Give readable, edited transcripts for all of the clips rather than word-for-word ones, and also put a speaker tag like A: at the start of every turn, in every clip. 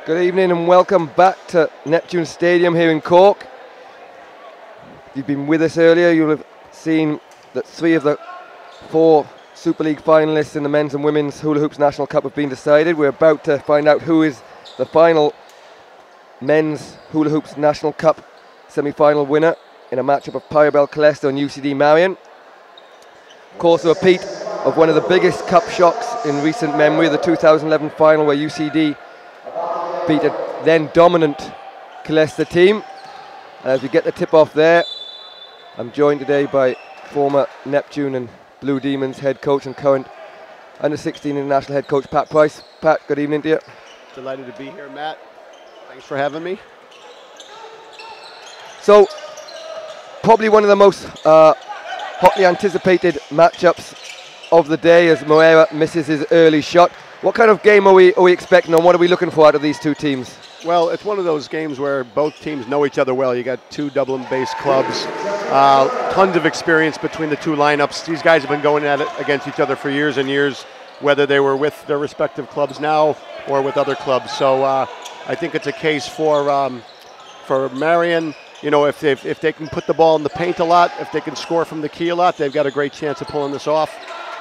A: Good evening and welcome back to Neptune Stadium here in Cork. If you've been with us earlier, you'll have seen that 3 of the 4 Super League finalists in the men's and women's Hula Hoops National Cup have been decided. We're about to find out who is the final men's Hula Hoops National Cup semi-final winner in a matchup of Pyrobel Killester and UCD Marian. Of course, a repeat of one of the biggest cup shocks in recent memory, the 2011 final where UCD beat a then dominant Killester team. As we get the tip off there, I'm joined today by former Neptune and Blue Demons head coach and current under-16 international head coach Pat Price. Pat, good evening to you.
B: Delighted to be here, Matt. Thanks for having me.
A: So, probably one of the most hotly anticipated matchups of the day as Moera misses his early shot. What kind of game are we expecting, and what are we looking for out of these two teams?
B: Well, it's one of those games where both teams know each other well. You got 2 Dublin-based clubs, tons of experience between the 2 lineups. These guys have been going at it against each other for years and years, whether they were with their respective clubs now or with other clubs. So I think it's a case for Marian. You know, if they can put the ball in the paint a lot, if they can score from the key a lot, they've got a great chance of pulling this off.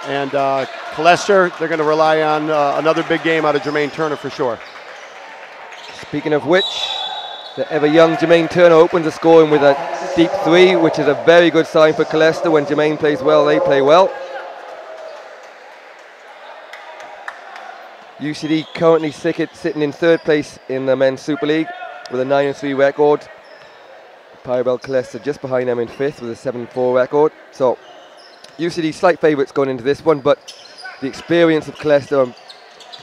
B: And Killester, they're going to rely on another big game out of Jermaine Turner for sure.
A: Speaking of which, the ever-young Jermaine Turner opens the scoring with a deep 3, which is a very good sign for Killester. When Jermaine plays well, they play well. UCD currently sitting in 3rd place in the Men's Super League with a 9-3 record. Pyrobel Killester just behind them in 5th with a 7-4 record. So UCD slight favourites going into this one, but the experience of Killester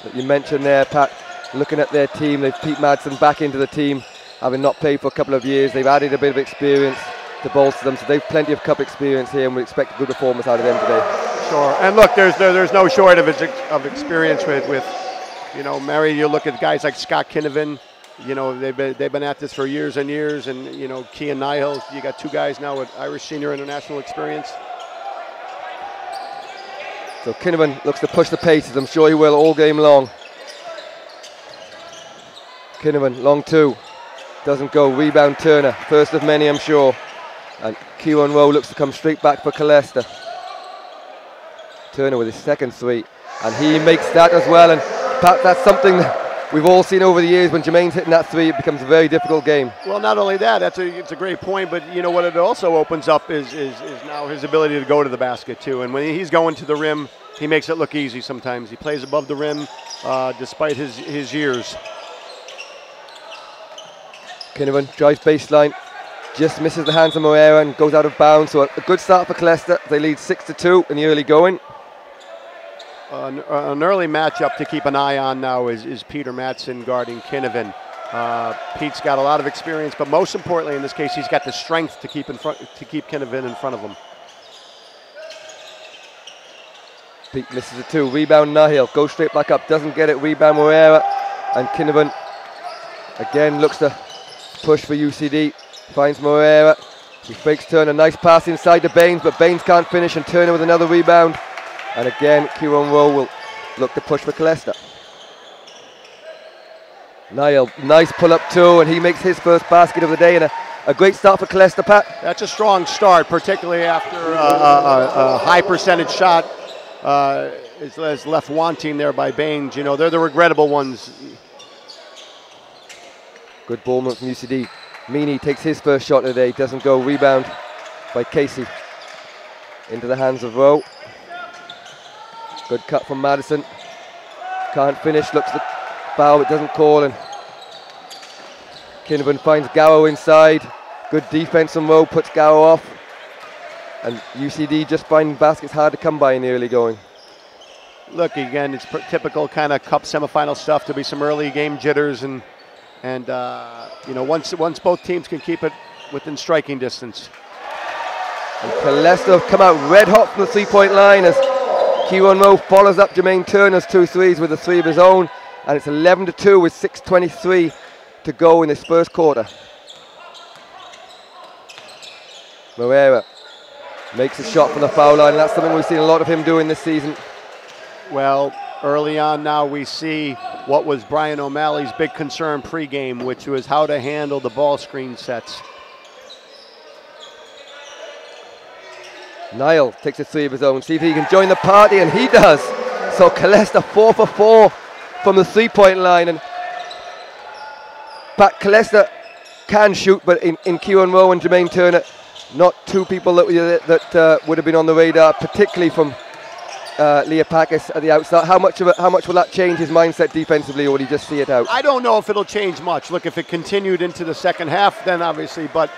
A: that you mentioned there, Pat, looking at their team, they've Pete Madsen back into the team, having not played for a couple of years. They've added a bit of experience to bolster them, so they've plenty of cup experience here, and we expect a good performance out of them today.
B: Sure, and look, there's no short of experience with you know, Mary. You look at guys like Scott Kinnivan. You know, they've been at this for years and years, and you know, Kean Nihil. You got 2 guys now with Irish senior international experience.
A: So Kinnivan looks to push the pace, as I'm sure he will all game long. Kinnivan, long 2, doesn't go, rebound Turner, first of many I'm sure. And Kieran Rowe looks to come straight back for Killester. Turner with his second 3, and he makes that as well. And Pat, that's something that we've all seen over the years. When Jermaine's hitting that 3, it becomes a very difficult game.
B: Well, not only that, it's a great point, but you know what it also opens up is now his ability to go to the basket too. And when he's going to the rim, he makes it look easy sometimes. He plays above the rim despite his years.
A: Kinnivan drives baseline, just misses the hands of Moera and goes out of bounds. So a good start for Killester. They lead 6-2 in the early going.
B: An early matchup to keep an eye on now is Peter Madsen guarding Kinnivan. Pete's got a lot of experience, but most importantly in this case, he's got the strength to keep Kinnivan in front of him. Pete
A: misses a 2, rebound Nihil, goes straight back up, doesn't get it, rebound Moera, and Kinnivan again looks to push for UCD, finds Moera, he fakes Turner, nice pass inside to Baines, but Baines can't finish, and Turner with another rebound. And again, Kieran Rowe will look to push for Killester. Nihil, nice pull-up too, and he makes his first basket of the day, and a great start for Killester, Pat.
B: That's a strong start, particularly after a high percentage shot is left wanting there by Baines. You know, they're the regrettable ones.
A: Good ball movement from UCD. Meany takes his first shot of the day, doesn't go, rebound by Casey. Into the hands of Rowe. Good cut from Madison. Can't finish, looks to foul, but doesn't call. And Kinnivan finds Gower inside. Good defense from Rowe, puts Gower off. And UCD just finding baskets hard to come by in the early going.
B: Look, again, it's typical kind of cup semifinal stuff. To be some early game jitters, and you know, once both teams can keep it within striking distance.
A: And Killester have come out red hot from the 3-point line as Kieran Rowe follows up Jermaine Turner's 2 threes with a 3 of his own, and it's 11-2 with 6:23 to go in this first quarter. Moera makes a shot from the foul line, and that's something we've seen a lot of him doing this season.
B: Well, early on now we see what was Brian O'Malley's big concern pregame, which was how to handle the ball screen sets.
A: Niall takes a three of his own, see if he can join the party, and he does. So Killester 4 for 4 from the three-point line, and Pat Killester can shoot, but in Kieran Rowe and Jermaine Turner, not two people that would have been on the radar, particularly from Leopakis at the outside. How much will that change his mindset defensively, or would he just see it out?
B: I don't know if it'll change much. Look, if it continued into the second half, then obviously, but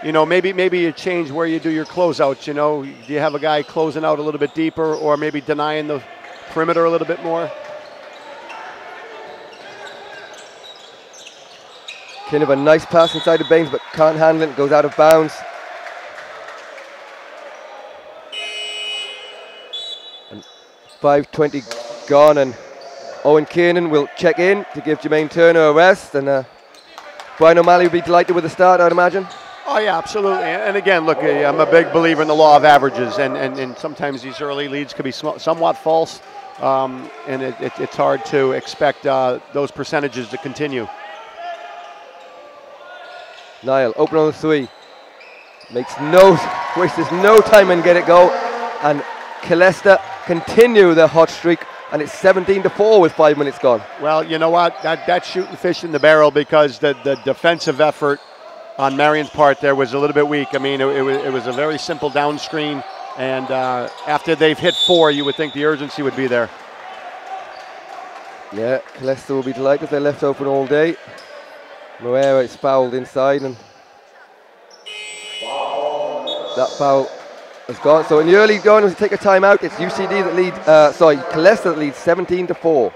B: you know, maybe you change where you do your closeouts. You know, do you have a guy closing out a little bit deeper, or maybe denying the perimeter a little bit more?
A: Kind of a nice pass inside the Baines, but can't handle it, goes out of bounds. And 5:20 gone, and Owen Kiernan will check in to give Jermaine Turner a rest, and Brian O'Malley would be delighted with the start, I'd imagine.
B: Oh yeah, absolutely. And again, look, I'm a big believer in the law of averages, and sometimes these early leads could be somewhat false, and it's hard to expect those percentages to continue.
A: Niall open on the three, wastes no time and get it go, and Killester continue their hot streak, and it's 17-4 with 5 minutes gone.
B: Well, you know what? That's shooting fish in the barrel, because the defensive effort on Marian's part there was a little bit weak. I mean, it was a very simple down screen, and after they've hit 4, you would think the urgency would be there.
A: Yeah, Killester will be delighted if they're left open all day. Moreira is fouled inside, and that foul has gone. So in the early going, as we take a timeout, it's UCD that leads, Killester that leads 17-4.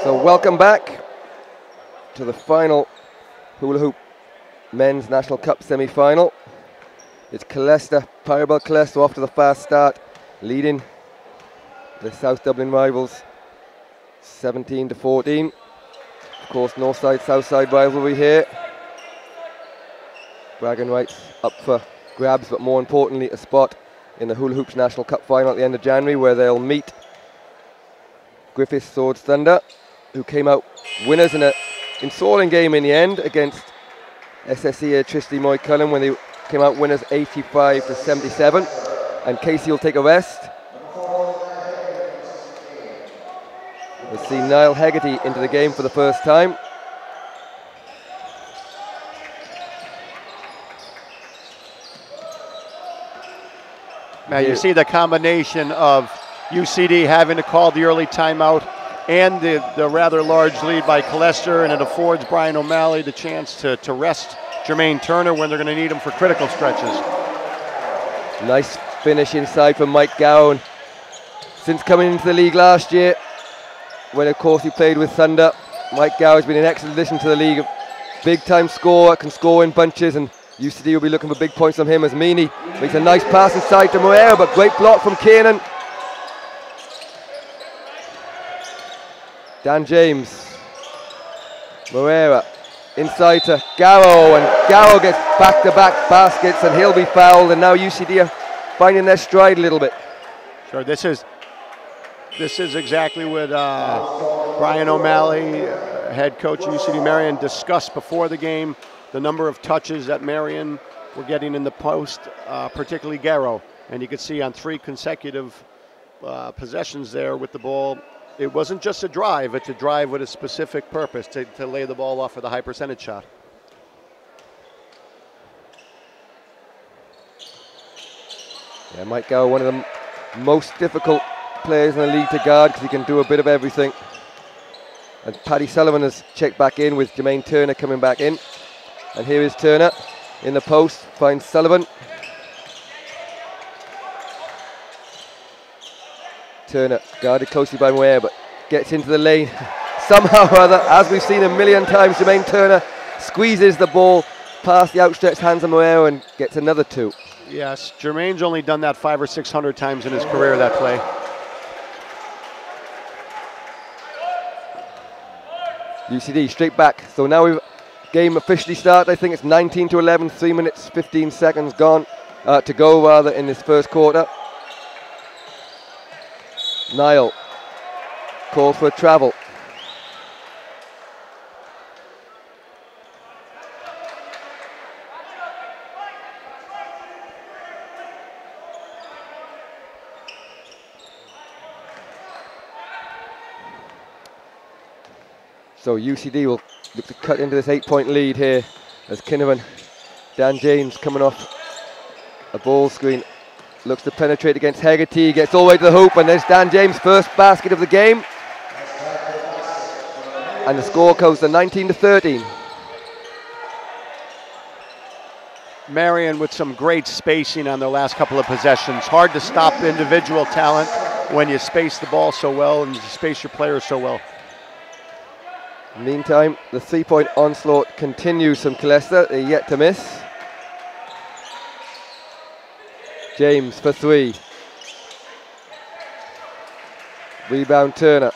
A: So welcome back to the final hula hoop men's National Cup semi-final. It's Killester, Pyrobel Killester off to the fast start, leading the South Dublin rivals 17-14. Of course, north side, south side rivalry here. Bragging rights up for grabs, but more importantly, a spot in the Hula Hoops National Cup final at the end of January, where they'll meet Griffith Swords Thunder, who came out winners in an enthralling game in the end against SSE Electricity Moy Cullen, when they came out winners 85-77. And Casey will take a rest. We'll see Niall Hegarty into the game for the first time.
B: Now you see the combination of UCD having to call the early timeout and the rather large lead by Killester, and it affords Brian O'Malley the chance to rest Jermaine Turner when they're going to need him for critical stretches.
A: Nice finish inside from Mike Gowan. Since coming into the league last year, when of course he played with Thunder, Mike Gowan has been an excellent addition to the league. A big time scorer, can score in bunches, and UCD will be looking for big points from him as Meany makes a nice pass inside to Moreira, but great block from Kiernan. Dan James, Moreira inside to Garrow, and Garrow gets back-to-back baskets, and he'll be fouled, and now UCD are finding their stride a little bit.
B: Sure, this is exactly what Brian O'Malley, head coach of UCD Marian, discussed before the game, the number of touches that Marian were getting in the post, particularly Garrow. And you could see on 3 consecutive possessions there with the ball, it wasn't just a drive, it's a drive with a specific purpose to lay the ball off for the high percentage shot.
A: Yeah, Mike Gower, one of the most difficult players in the league to guard because he can do a bit of everything. And Paddy Sullivan has checked back in with Jermaine Turner coming back in. And here is Turner in the post, finds Sullivan. Turner guarded closely by Moyer, but gets into the lane. Somehow or other, as we've seen a million times, Jermaine Turner squeezes the ball past the outstretched hands of Moyer and gets another 2.
B: Yes, Jermaine's only done that 500 or 600 times in his career, that play.
A: UCD straight back. So now we've game officially started. I think it's 19-11, 3 minutes 15 seconds gone to go rather in this first quarter. Niall calls for a travel. So UCD will look to cut into this 8-point lead here as Kinnavan, Dan James coming off a ball screen, looks to penetrate against Hegarty, gets all the way to the hoop, and there's Dan James' first basket of the game. And the score goes to 19-13.
B: Marian with some great spacing on their last couple of possessions. Hard to stop individual talent when you space the ball so well and you space your players so well.
A: Meantime, the 3-point onslaught continues from Killester. They're yet to miss. James for 3. Rebound Turner.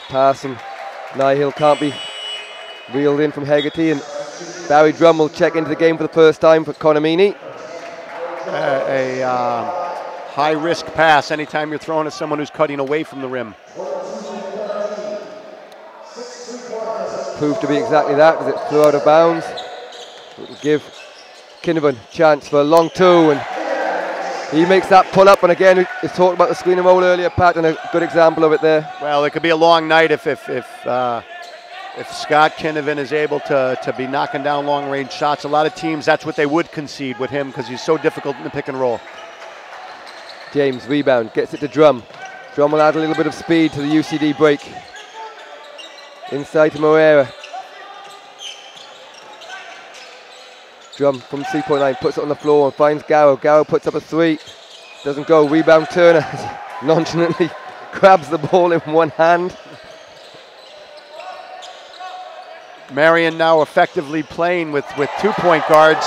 A: Pass from Nihil can't be reeled in from Hegarty, and Barry Drum will check into the game for the first time for Conamini.
B: High-risk pass anytime you're throwing at someone who's cutting away from the rim.
A: Proved to be exactly that as it flew out of bounds. It will give Kinnavan a chance for a long 2, and he makes that pull up. And again, we talked about the screen and roll earlier, Pat, and a good example of it there.
B: Well, it could be a long night if Scott Kinnavan is able to be knocking down long-range shots. A lot of teams, that's what they would concede with him because he's so difficult in the pick and roll.
A: James, rebound, gets it to Drum. Drum will add a little bit of speed to the UCD break. Inside to Moreira. Drum from 3-point line, puts it on the floor and finds Gower. Gower puts up a 3. Doesn't go, rebound Turner. Nonchalantly grabs the ball in one hand.
B: Marian now effectively playing with 2-point guards,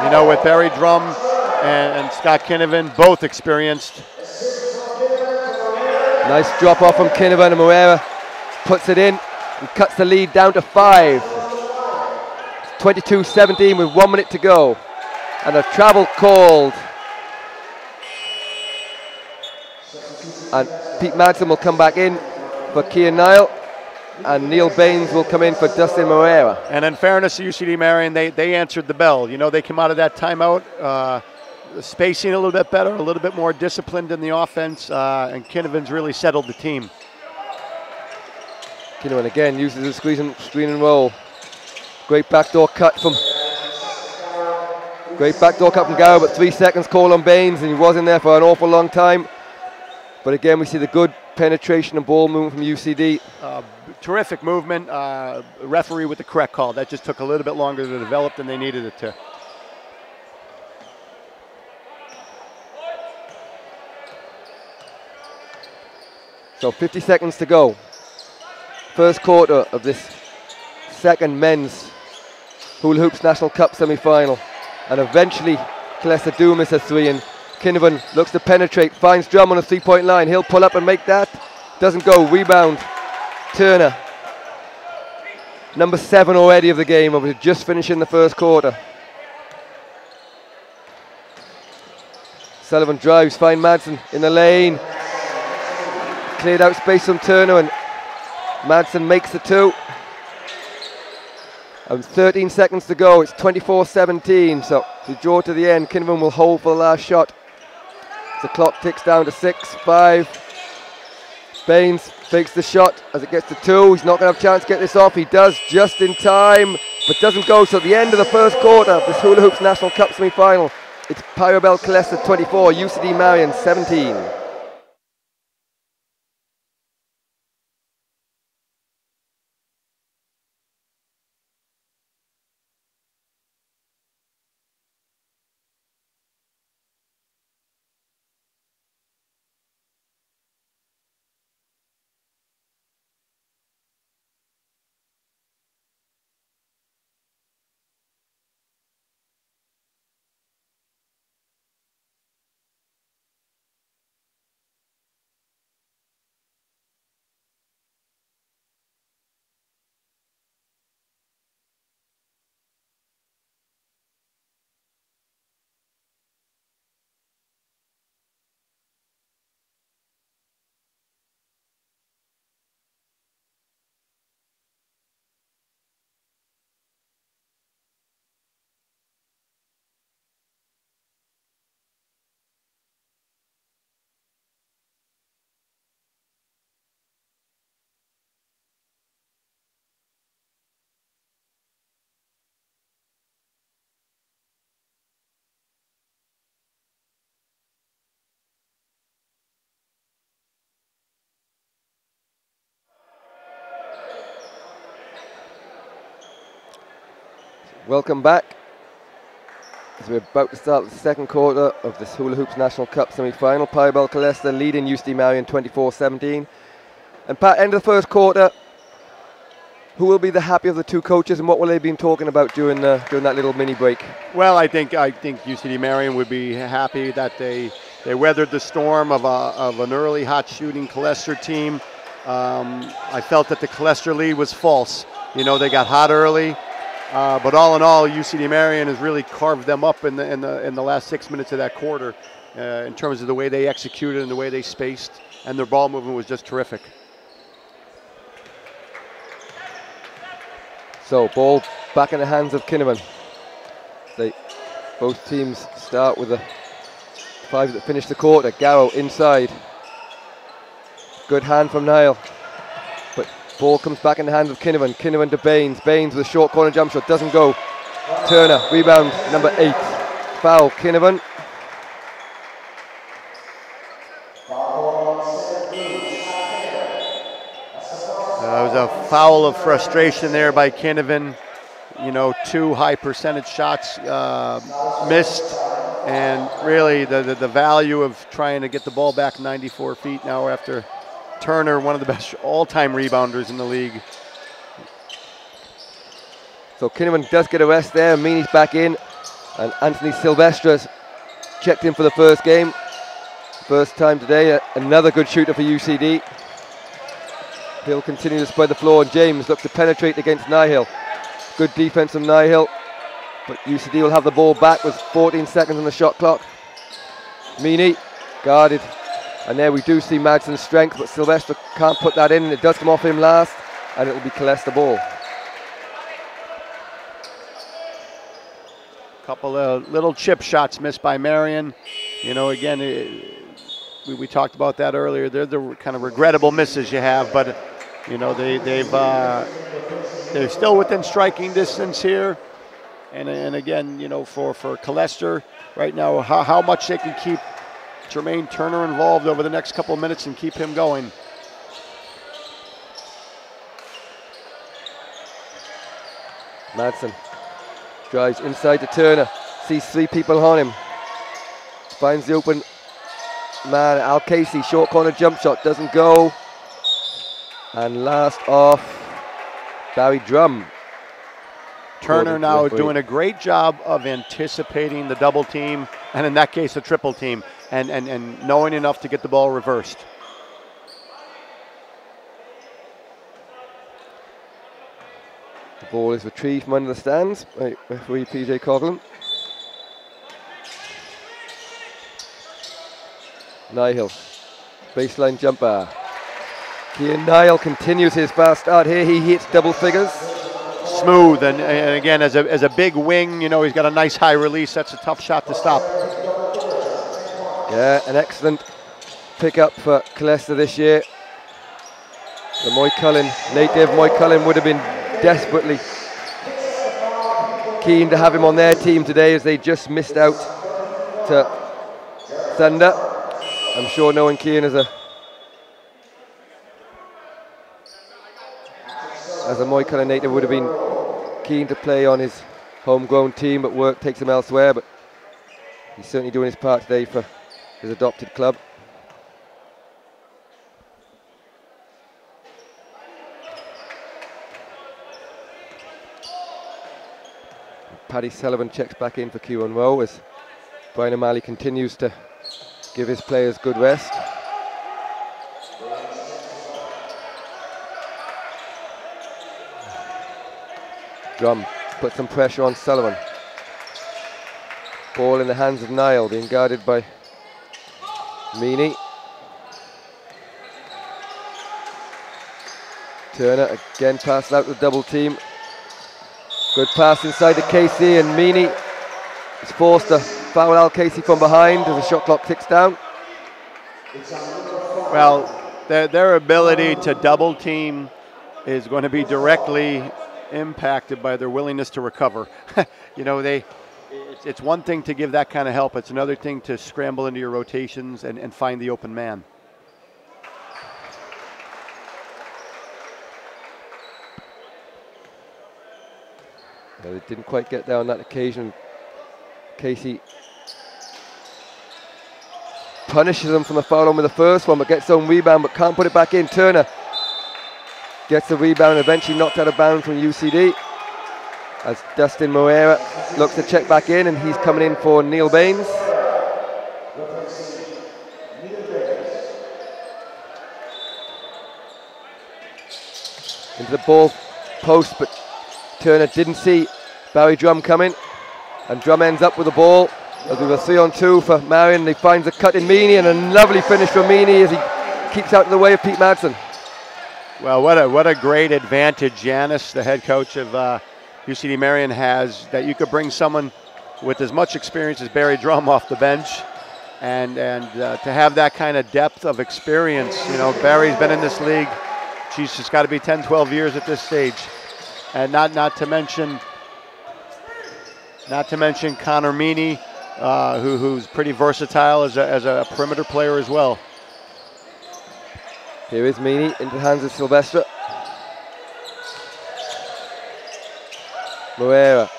B: you know, with Barry Drum and Scott Kinnavan, both experienced.
A: Nice drop off from Kinnavan, and Moreira puts it in and cuts the lead down to 5. 22-17 with 1 minute to go. And a travel called. And Pete Madsen will come back in for Kian Niall. And Neil Baines will come in for Dustin Moreira.
B: And in fairness to UCD Marian, they answered the bell. You know, they came out of that timeout spacing a little bit better, a little bit more disciplined in the offense, and Kinnavan's really settled the team.
A: Kinnavan again uses the screen and roll. Great backdoor cut from Gower, but 3 seconds call on Baines, and he was in there for an awful long time. But again, we see the good penetration and ball movement from UCD.
B: Terrific movement. Referee with the correct call. That just took a little bit longer to develop than they needed it to.
A: So 50 seconds to go. First quarter of this second men's Hula Hoops National Cup semi-final. And eventually, Killester do miss a 3, and Kinnavan looks to penetrate, finds Drum on a 3-point line. He'll pull up and make that. Doesn't go. Rebound. Turner. Number 7 already of the game. We're just finishing the first quarter. Sullivan drives, finds Madsen in the lane. Cleared out space from Turner, and Madsen makes the 2. And 13 seconds to go. It's 24-17. So to draw to the end, Kinnaman will hold for the last shot. The clock ticks down to 6, 5. Baines fakes the shot as it gets to 2. He's not going to have a chance to get this off. He does just in time, but doesn't go. So at the end of the first quarter of this Hula Hoops National Cup semi-final, it's Pyrobel Killester 24, UCD Marian 17. Welcome back. As we're about to start the second quarter of this Hula Hoops National Cup semi-final. Pyrobel Killester leading UCD Marian 24-17. And Pat, end of the first quarter, who will be the happy of the two coaches, and what will they been talking about during that little mini break?
B: Well, I think UCD Marian would be happy that they weathered the storm of an early hot shooting Killester team. I felt that the Killester lead was false. You know, they got hot early. But all in all, UCD Marian has really carved them up in the last 6 minutes of that quarter in terms of the way they executed and the way they spaced, and their ball movement was just terrific.
A: So ball back in the hands of Kinnaman. Both teams start with the 5 that finish the quarter. Garrow inside. Good hand from Niall. But ball comes back in the hands of Kinnaman. Kinnaman to Baines. Baines with a short corner jump shot. Doesn't go. Turner. Rebound number 8. Foul Kinnaman.
B: It was a foul of frustration there by Kinnaman. You know, 2 high percentage shots missed. And really the value of trying to get the ball back 94 feet now after Turner, one of the best all-time rebounders in the league.
A: So Kinnaman does get a rest there. Meany's back in. And Anthony Silvestre's checked in for the first game. First time today. Another good shooter for UCD. He'll continue to spread the floor, and James looks to penetrate against Nihil. Good defense from Nihil, but UCD will have the ball back with 14 seconds on the shot clock. Meany guarded, and there we do see Madsen's strength, but Silvestre can't put that in, and it does come off him last, and it'll be Killester ball.
B: Couple of little chip shots missed by Marian. You know, again, we talked about that earlier. They're the kind of regrettable misses you have, but you know they're still within striking distance here. And again, you know, for Killester right now, how much they can keep Jermaine Turner involved over the next couple of minutes and keep him going.
A: Madsen drives inside to Turner, sees 3 people on him, finds the open man. Al Casey, short corner jump shot, doesn't go. And last off, Barry Drum.
B: Turner now doing a great job of anticipating the double team, and in that case, a triple team, and knowing enough to get the ball reversed.
A: The ball is retrieved from under the stands by referee PJ Coughlin. Nihil, baseline jumper. Kian Nihil continues his fast start here. He hits double figures.
B: smooth, and again, as a big wing, you know, he's got a nice high release. That's a tough shot to stop.
A: Yeah, an excellent pickup for Killester this year. The Moycullen native, Moycullen would have been desperately keen to have him on their team today, as they just missed out to Thunder. I'm sure knowing Cian as a Moycullen native would have been keen to play on his homegrown team, but work takes him elsewhere. But he's certainly doing his part today for his adopted club. Paddy Sullivan checks back in for Kieran Rowe as Brian O'Malley continues to give his players good rest. Drum puts some pressure on Sullivan. Ball in the hands of Niall, being guarded by Meany. Turner again passed out the double team. Good pass inside to Casey, and Meany is forced to foul Al Casey from behind as the shot clock ticks down.
B: Well, their ability to double team is going to be directly impacted by their willingness to recover. You know, it's one thing to give that kind of help. It's another thing to scramble into your rotations and find the open man.
A: No, they didn't quite get there on that occasion. Casey punishes them from the foul on with the first one, but gets his own rebound, but can't put it back in. Turner gets the rebound, eventually knocked out of bounds from UCD, as Dustin Moreira looks to check back in, and he's coming in for Neil Baines. Into the ball post, but Turner didn't see Barry Drum coming, and Drum ends up with the ball. As we were 3-on-2 for Marian, he finds a cut in Meany, and a lovely finish from Meany as he keeps out of the way of Pete Madsen.
B: Well, what a great advantage Janis, the head coach of UCD Marian, has, that you could bring someone with as much experience as Barry Drum off the bench, and to have that kind of depth of experience. You know, Barry's been in this league, she's just got to be 10, 12 years at this stage, and not to mention Connor Meany, who's pretty versatile as a perimeter player as well.
A: Here is Meany into the hands of Silvestre. Moreira,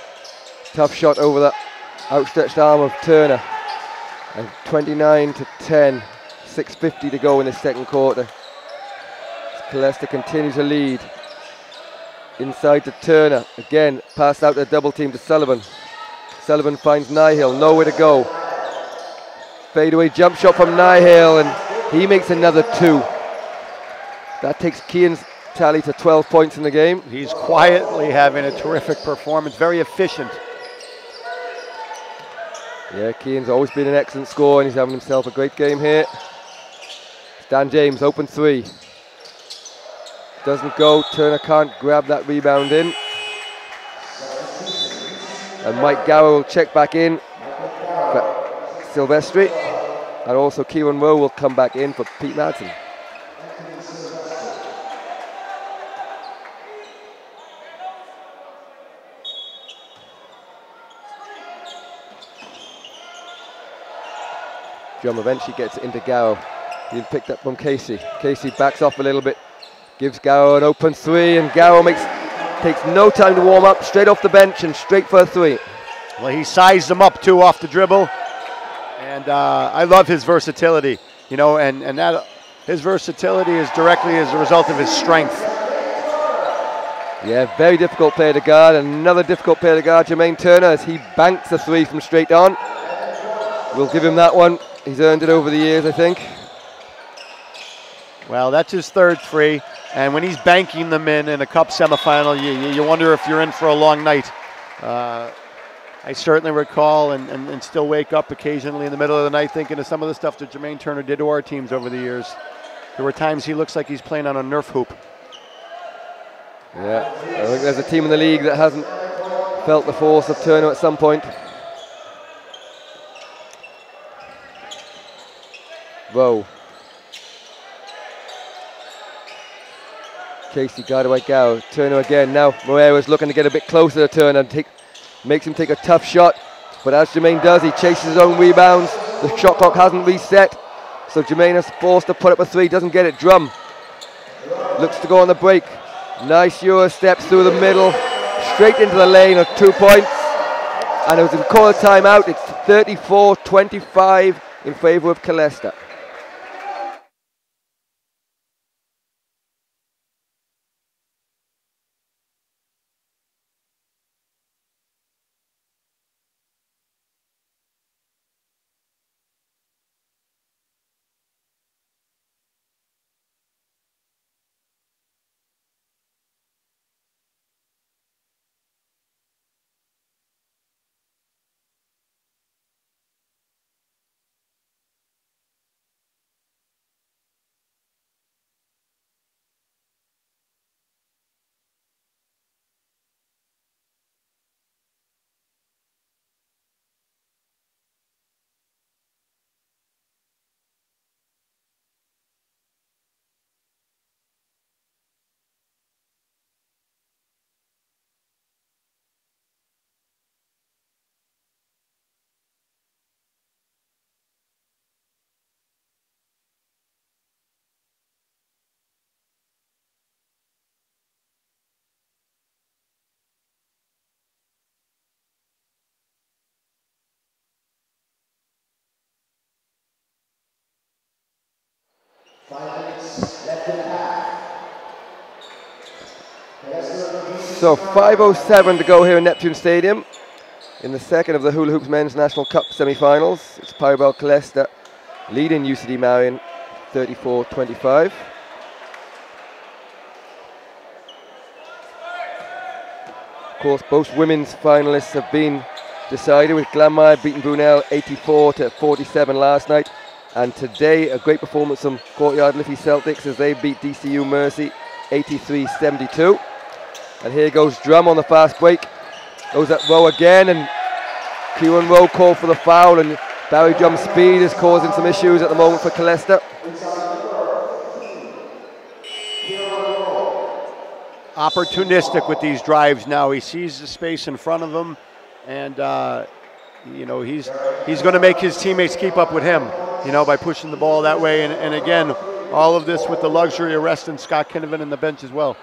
A: tough shot over the outstretched arm of Turner, and 29-10, 6:50 to go in the second quarter. Killester continues to lead. Inside to Turner, again passed out the double team to Sullivan. Sullivan finds Nihil, nowhere to go. Fadeaway jump shot from Nihil, and he makes another two. That takes Cian's tally to 12 points in the game.
B: He's quietly having a terrific performance, very efficient.
A: Yeah, Cian's always been an excellent scorer, and he's having himself a great game here. Stan James, open three. Doesn't go, Turner can't grab that rebound in. And Mike Gower will check back in for Silvestri. And also Kieran Rowe will come back in for Pete Madsen. Drum eventually gets it into Gower. He's picked up from Casey. Casey backs off a little bit, gives Gower an open three, and Gower takes no time to warm up, straight off the bench and straight for a three.
B: Well, he sized him up too off the dribble, and I love his versatility, you know, and that his versatility is directly as a result of his strength.
A: Yeah, very difficult player to guard. Another difficult player to guard, Jermaine Turner, as he banks a three from straight on. We'll give him that one. He's earned it over the years, I think.
B: Well, that's his third three, and when he's banking them in a cup semifinal, you wonder if you're in for a long night. I certainly recall and still wake up occasionally in the middle of the night thinking of some of the stuff that Jermaine Turner did to our teams over the years. There were times he looks like he's playing on a Nerf hoop.
A: Yeah, I think there's a team in the league that hasn't felt the force of Turner at some point. Whoa. Casey guarded by Gow. Turner again. Now Moreira's looking to get a bit closer to Turner and makes him take a tough shot. But as Jermaine does, he chases his own rebounds. The shot clock hasn't reset. So Jermaine is forced to put up a three. Doesn't get it. Drum looks to go on the break. Nice Euro steps through the middle. Straight into the lane of 2 points. And it was in call a timeout. It's 34-25 in favor of Killester. So 5:07 to go here in Neptune Stadium in the second of the Hula Hoops Men's National Cup semi-finals. It's Pyrobel Killester leading UCD Marian 34-25. Of course, both women's finalists have been decided, with Glanmire beating Brunel 84-47 last night. And today, a great performance from Courtyard Liffey Celtics as they beat DCU Mercy 83-72. And here goes Drum on the fast break. Goes at Rowe again, and Kieran Rowe called for the foul, and Barry Drum's speed is causing some issues at the moment for Killester.
B: Opportunistic with these drives now. He sees the space in front of him, and you know, he's going to make his teammates keep up with him, you know, by pushing the ball that way. And again, all of this with the luxury of resting Scott Kinnavan in the bench as well.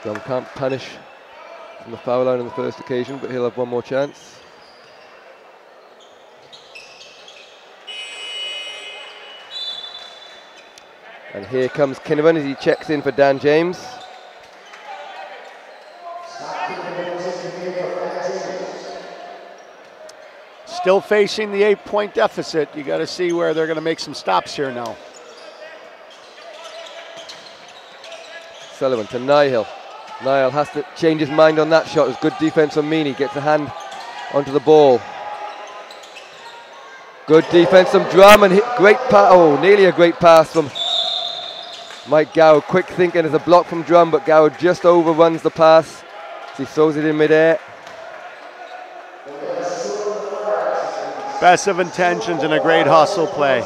A: Drum can't punish from the foul line on the first occasion, but he'll have one more chance. And here comes Kinnavan as he checks in for Dan James.
B: Still facing the 8-point deficit. You got to see where they're going to make some stops here now.
A: Sullivan to Nihil. Nihil has to change his mind on that shot. It was good defense from Meany. Gets a hand onto the ball. Good defense from Drum, and great pass. Oh, nearly a great pass from Mike Gow. Quick thinking as a block from Drum, but Gow just overruns the pass. He throws it in midair.
B: Best of intentions and a great hustle play.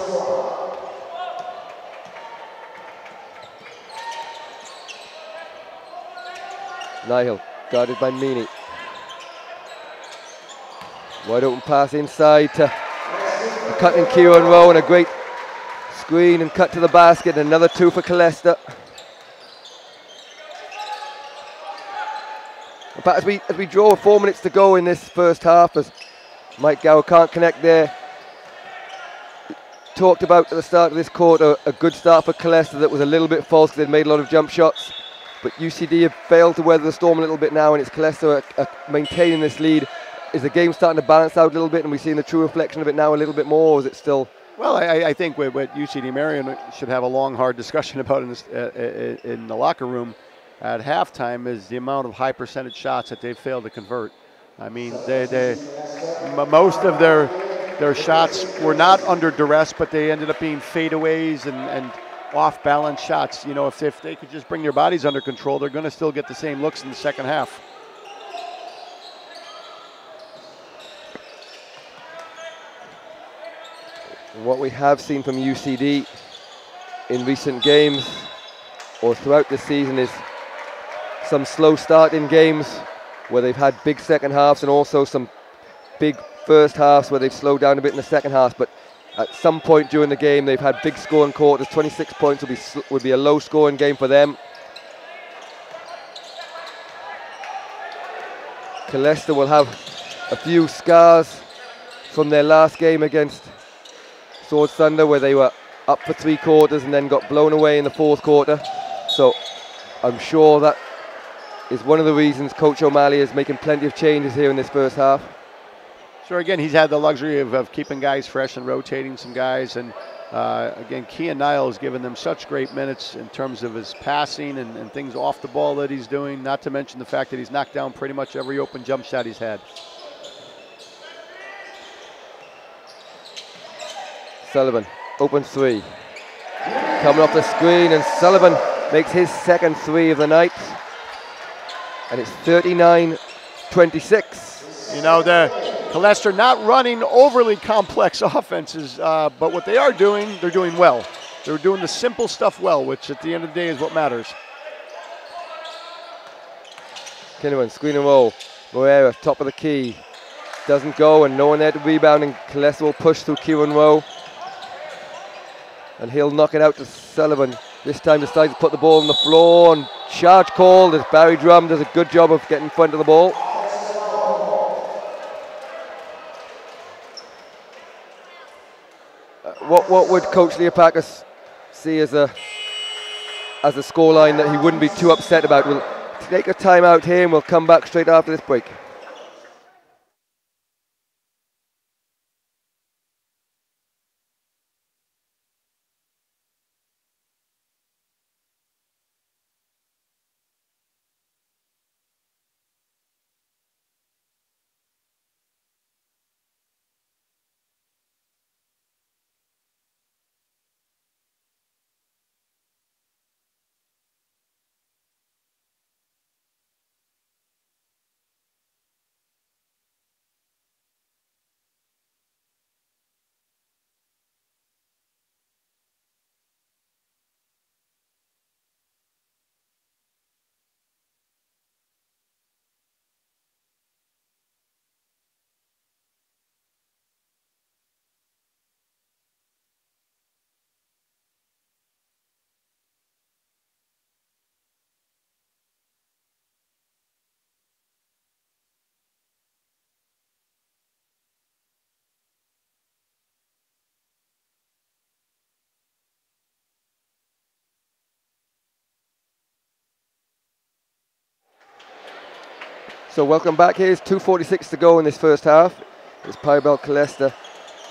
A: Nihil guarded by Meany. Wide open pass inside to cutting Kieran Rowe, and a great screen and cut to the basket. Another two for Killester. But as we draw with 4 minutes to go in this first half, as Mike Gower can't connect there. Talked about at the start of this quarter a good start for Killester that was a little bit false because they'd made a lot of jump shots. But UCD have failed to weather the storm a little bit now, and it's Killester maintaining this lead. Is the game starting to balance out a little bit, and we're seeing the true reflection of it now a little bit more, or is it still?
B: Well, I think what UCD Marian should have a long, hard discussion about in the locker room at halftime is the amount of high percentage shots that they've failed to convert. I mean, most of their Their shots were not under duress, but they ended up being fadeaways and off-balance shots. You know, if they could just bring their bodies under control, they're going to still get the same looks in the second half.
A: What we have seen from UCD in recent games or throughout the season is some slow start in games where they've had big second halves and also some big first halves where they've slowed down a bit in the second half. But at some point during the game, they've had big scoring quarters. 26 points would be a low scoring game for them. Killester will have a few scars from their last game against Swords Thunder, where they were up for 3 quarters and then got blown away in the 4th quarter. So I'm sure that is one of the reasons Coach O'Malley is making plenty of changes here in this first half.
B: Sure, again, he's had the luxury of keeping guys fresh and rotating some guys. And again, Kean Niles given them such great minutes in terms of his passing and things off the ball that he's doing, not to mention the fact that he's knocked down pretty much every open jump shot he's had.
A: Sullivan, open 3. Coming off the screen, and Sullivan makes his second 3 of the night. And it's 39-26.
B: You know, Killester not running overly complex offenses, but what they are doing, they're doing well. They're doing the simple stuff well, which at the end of the day is what matters.
A: Kinnaman, screen and roll. Moreira, top of the key. Doesn't go, and no one there to rebound, and Killester will push through Kieran Rowe. And he'll knock it out to Sullivan. This time decides to put the ball on the floor, and charge called as Barry Drum does a good job of getting in front of the ball. What would Coach Leopakis see as a scoreline that he wouldn't be too upset about? We'll take a timeout here and we'll come back straight after this break. So welcome back. Here's 2:46 to go in this first half. It's Pyrobel Killester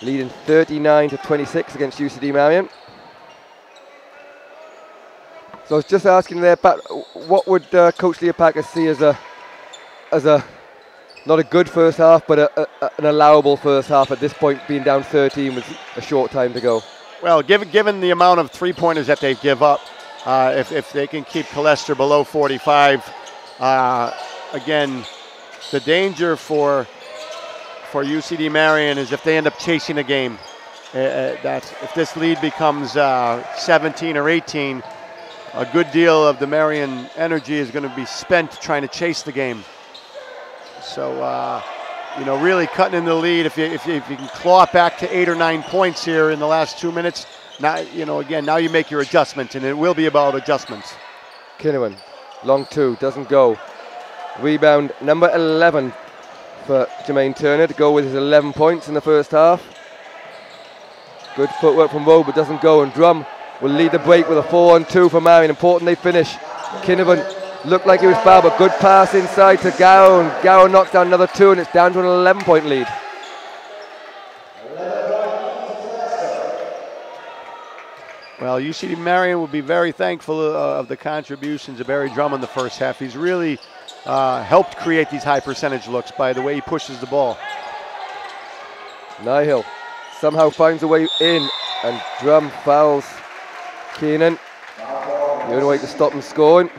A: leading 39-26 against UCD Marian. So I was just asking there, Pat, what would Coach Leopakis see as a not a good first half, but an allowable first half at this point, being down 13 with a short time to go?
B: Well, given the amount of 3-pointers that they give up, if they can keep Killester below 45, again, the danger for UCD Marian is if they end up chasing a game, that if this lead becomes 17 or 18, a good deal of the Marian energy is going to be spent trying to chase the game. So, you know, really cutting in the lead. If you can claw it back to 8 or 9 points here in the last 2 minutes, now, you know, again, now you make your adjustments, and it will be about adjustments.
A: Kinnaman, long 2, doesn't go. Rebound number 11 for Jermaine Turner to go with his 11 points in the first half. Good footwork from Rowe, but doesn't go, and Drum will lead the break with a 4-on-2 for Marian. Important they finish. Kinnaman looked like he was fouled, but good pass inside to Garrow, and Garrow knocks down another 2, and it's down to an 11-point lead.
B: Well, UCD Marian will be very thankful of the contributions of Barry Drum in the first half. He's really helped create these high percentage looks by the way he pushes the ball.
A: Nihil somehow finds a way in, and Drum fouls Keenan. The only way to stop him scoring.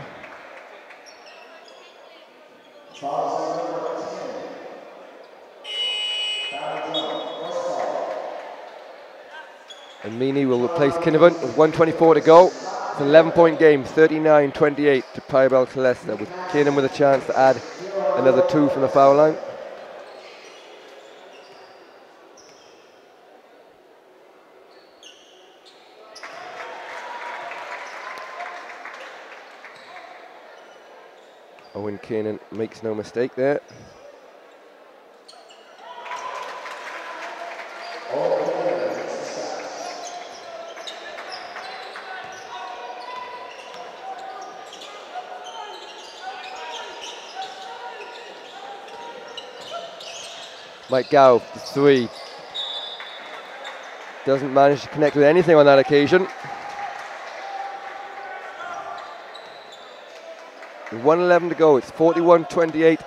A: And Meany will replace Kinnivan with 1:24 to go. It's an 11-point game, 39-28 to Pyrobel Killester, with Keenan with a chance to add another 2 from the foul line. Owen Keenan makes no mistake there. Mike Gow, the 3. Doesn't manage to connect with anything on that occasion. With 1:11 to go, it's 41-28.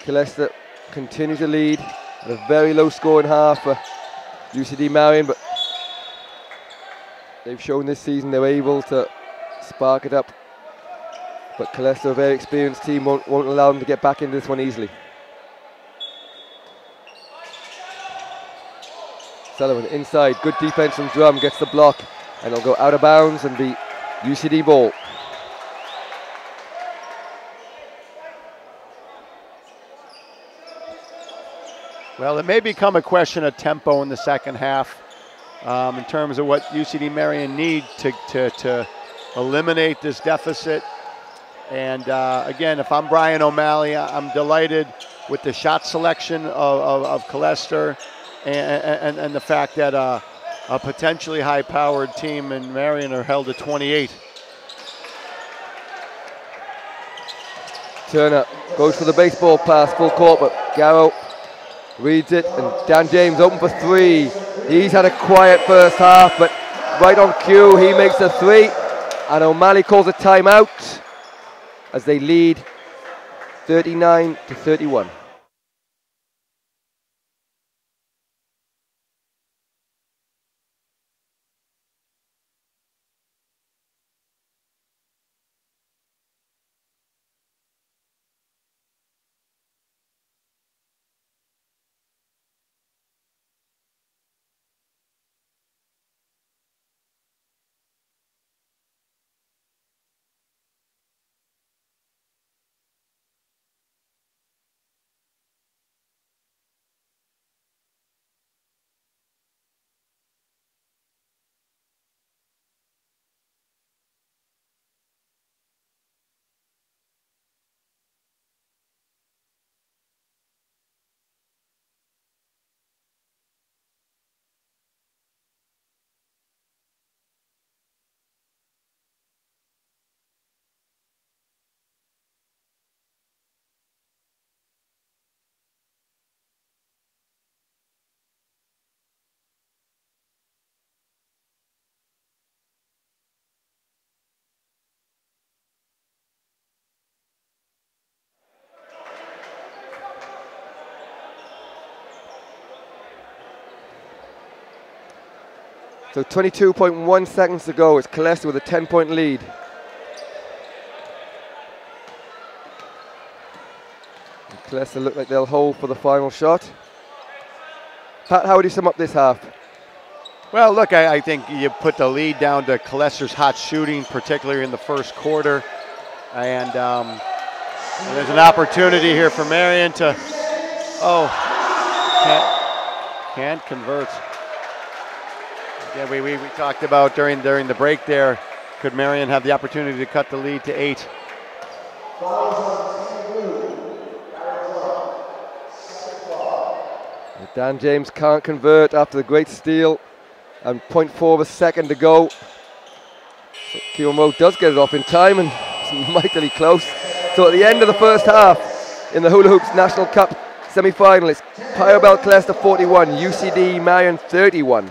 A: Killester continues to lead at a very low scoring half for UCD Marian, but they've shown this season they're able to spark it up. But Killester, a very experienced team, won't allow them to get back into this one easily. Sullivan inside, good defense from Drum, gets the block, and it'll go out of bounds and be UCD ball.
B: Well, it may become a question of tempo in the second half in terms of what UCD Marian need to eliminate this deficit. And again, if I'm Brian O'Malley, I'm delighted with the shot selection of Killester and the fact that a potentially high-powered team in Marian are held to 28.
A: Turner goes for the baseball pass, full court, but Garrow reads it, and Dan James open for 3. He's had a quiet first half, but right on cue, he makes a 3, and O'Malley calls a timeout as they lead 39-31. So 22.1 seconds to go. It's Killester with a 10-point lead. And Killester look like they'll hold for the final shot. Pat, how would you sum up this half?
B: Well, look, I think you put the lead down to Killester's hot shooting, particularly in the first quarter. And there's an opportunity here for Marian to, can't convert. Yeah, we talked about during the break there, could Marian have the opportunity to cut the lead to 8?
A: Dan James can't convert after the great steal, and 0.4 of a second to go. So Kieran Rowe does get it off in time, and it's mightily close. So at the end of the first half, in the Hula Hoops National Cup semi-final, it's Pyrobel Killester 41, UCD Marian 31.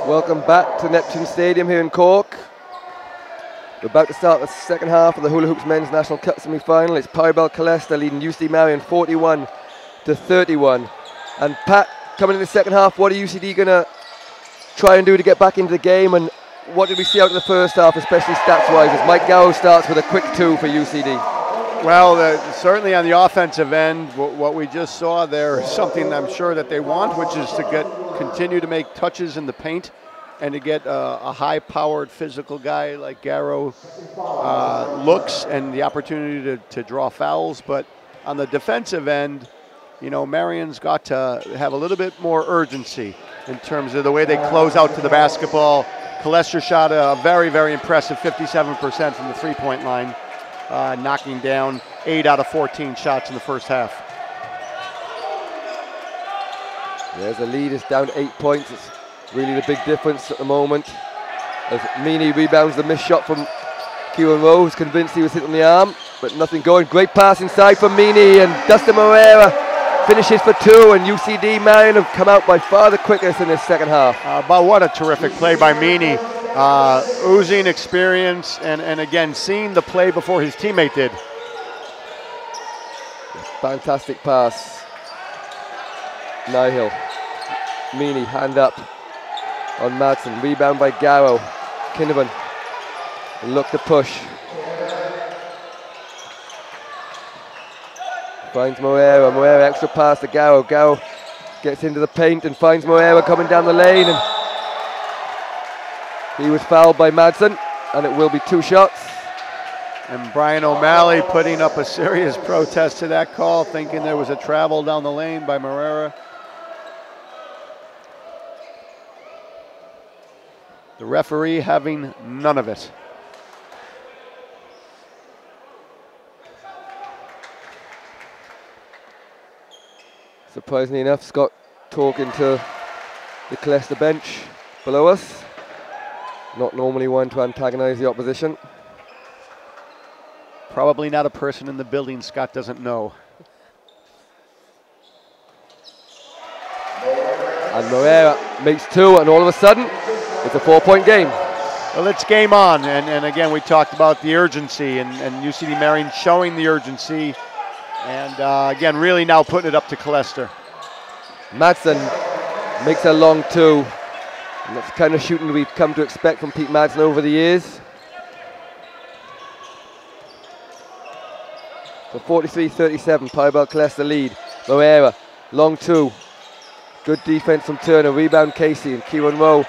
A: Welcome back to Neptune Stadium here in Cork. We're about to start the second half of the Hula Hoops Men's National Cup semi-final. It's Pyrobel Killester leading UCD Marian 41-31. And Pat, coming in the second half, what are UCD going to try and do to get back into the game? And what did we see out in the first half, especially stats-wise, as Mike Gow starts with a quick 2 for UCD?
B: Well, certainly on the offensive end, what we just saw there is something I'm sure that they want, which is to continue to make touches in the paint and to get a high-powered physical guy like Garrow looks and the opportunity to draw fouls. But on the defensive end, you know, Marian's got to have a little bit more urgency in terms of the way they close out to the basketball. Killester shot a very, very impressive 57% from the three-point line, knocking down 8 out of 14 shots in the first half.
A: There's the lead, is down to 8 points. It's really the big difference at the moment. As Meany rebounds the missed shot from Kieran Rowe, who's convinced he was hit on the arm, but nothing going. Great pass inside from Meany, and Dustin Moreira finishes for 2, and UCD Marian have come out by far the quickest in this second half.
B: But what a terrific play by Meany. Oozing experience, and again, seeing the play before his teammate did.
A: Fantastic pass. Nihil. Meany, hand up on Madsen. Rebound by Garrow. Kinnavan. Look to push. Finds Moreira. Moreira extra pass to Garrow. Garrow gets into the paint and finds Moreira coming down the lane. And he was fouled by Madsen, and it will be 2 shots.
B: And Brian O'Malley putting up a serious protest to that call, thinking there was a travel down the lane by Moreira. The referee having none of it.
A: Surprisingly enough, Scott talking to the Killester bench below us. Not normally one to antagonize the opposition.
B: Probably not a person in the building Scott doesn't know.
A: And Moreira makes 2, and all of a sudden, it's a 4-point game.
B: Well, it's game on, and again, we talked about the urgency, and UCD Marian showing the urgency, and again, really now putting it up to Killester.
A: Madsen makes a long 2. And that's the kind of shooting we've come to expect from Pete Madsen over the years. So 43-37, Pyrobel Killester lead. Moreira, long 2. Good defense from Turner. Rebound Casey, and Kieran Rowe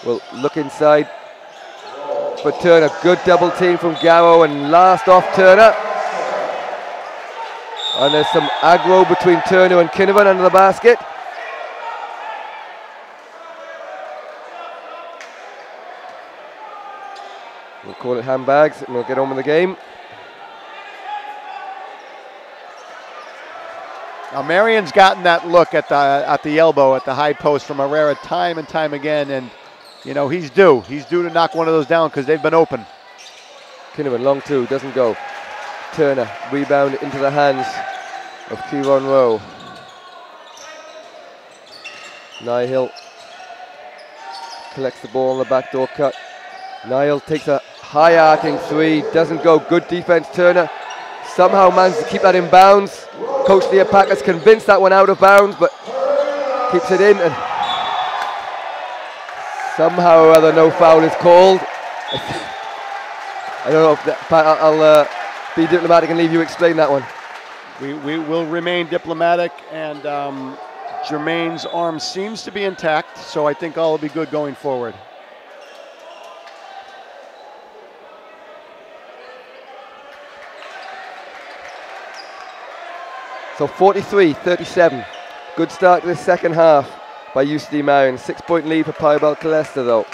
A: will look inside for Turner. Good double team from Garrow, and last off Turner. And there's some aggro between Turner and Kinnavan under the basket. We'll call it handbags, and we'll get on with the game.
B: Now Marian's gotten that look at the elbow, at the high post from Herrera time and time again, and you know, he's due. He's due to knock one of those down because they've been open.
A: Kinnaman, long 2, doesn't go. Turner, rebound into the hands of Kieran Rowe. Nihil collects the ball on the backdoor cut. Nihil takes a high arcing 3, doesn't go. Good defense, Turner. Somehow manages to keep that in bounds. Coach Leopakis convinced that one out of bounds, but keeps it in, and somehow or other no foul is called. I don't know if that, Pat, I'll be diplomatic and leave you explain that one.
B: We will remain diplomatic, and Jermaine's arm seems to be intact, so I think all will be good going forward.
A: So 43-37. Good start to the second half by UCD Marian. 6-point lead for Pyrobel Killester though.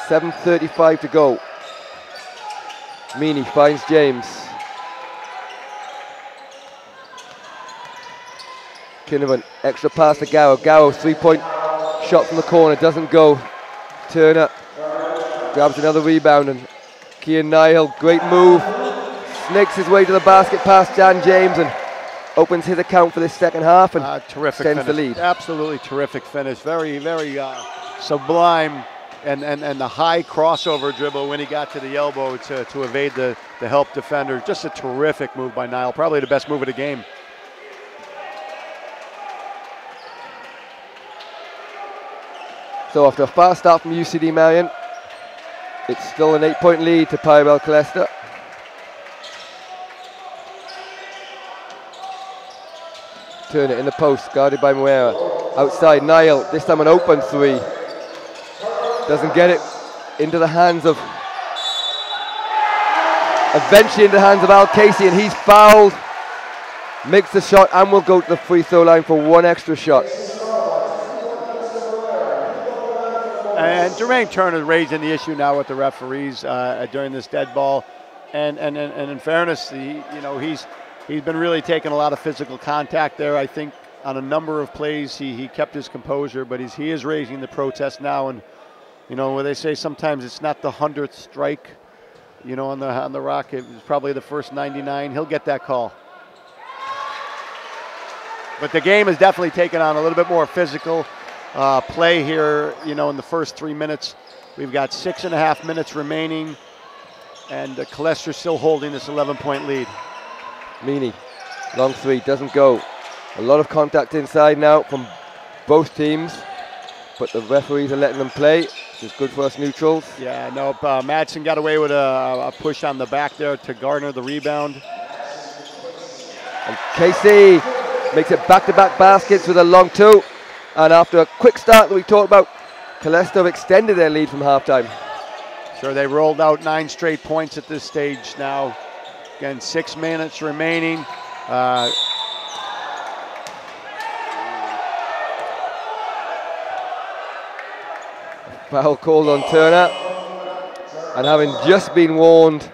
A: 7:35 to go. Meany finds James. Kinnavan, extra pass to Garrow. Garrow, 3-point shot from the corner, doesn't go. Turner grabs another rebound, and Kian Nihil, great move. snakes his way to the basket past Dan James and opens his account for this second half and
B: terrific
A: extends
B: finish.
A: the lead.
B: Absolutely terrific finish. Very, very sublime, and the high crossover dribble when he got to the elbow to evade the help defender. Just a terrific move by Niall. Probably the best move of the game.
A: So after a fast start from UCD Marian, it's still an 8-point lead to Pyrobel Killester. Turner in the post, guarded by Moera. Outside, Niall, this time an open three. Doesn't get it into the hands of, eventually into the hands of Al Casey, and he's fouled. Makes the shot and will go to the free throw line for one extra shot.
B: And Jermaine Turner raising the issue now with the referees during this dead ball, and in fairness, he's been really taking a lot of physical contact there. I think on a number of plays he kept his composure, but he is raising the protest now. And where they say sometimes it's not the 100th strike, on the rock, it's probably the first 99. He'll get that call. But the game has definitely taken on a little bit more physical play here, in the first 3 minutes. We've got 6.5 minutes remaining, and Killester still holding this 11-point lead.
A: Meany, long three, doesn't go. A lot of contact inside now from both teams, but the referees are letting them play, which is good for us neutrals.
B: Yeah, no, Madsen got away with a push on the back there to garner the rebound.
A: And Casey makes it back-to-back baskets with a long two. And after a quick start that we talked about, Killester have extended their lead from halftime.
B: Sure, they rolled out 9 straight points at this stage now. Again, 6 minutes remaining.
A: Foul called on Turner. And having just been warned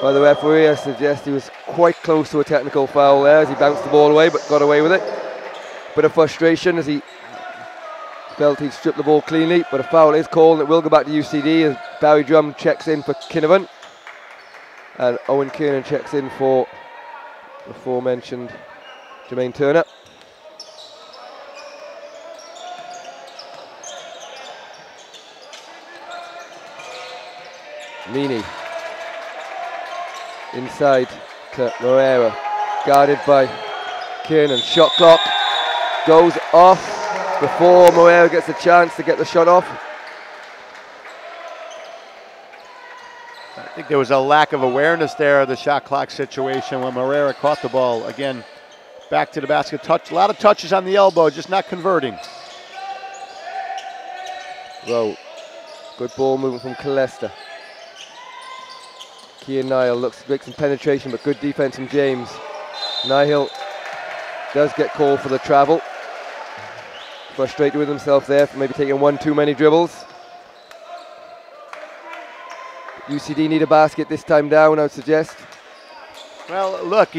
A: by the referee, I suggest he was quite close to a technical foul there as he bounced the ball away, but got away with it. Bit of frustration as he felt he'd stripped the ball cleanly, but a foul is called and it will go back to UCD as Barry Drum checks in for Kinnavan. And Owen Kiernan checks in for the aforementioned Jermaine Turner. Meany inside to Moreira, guarded by Kiernan. Shot clock goes off before Moreira gets a chance to get the shot off.
B: I think there was a lack of awareness there of the shot clock situation when Moreira caught the ball. Again, back to the basket, touch, a lot of touches on the elbow, just not converting.
A: Well, good ball movement from Killester. Kian Niall makes some penetration, but good defense from James. Niall does get called for the travel. Frustrated with himself there for maybe taking one too many dribbles. UCD need a basket this time down, I would suggest.
B: Well, look,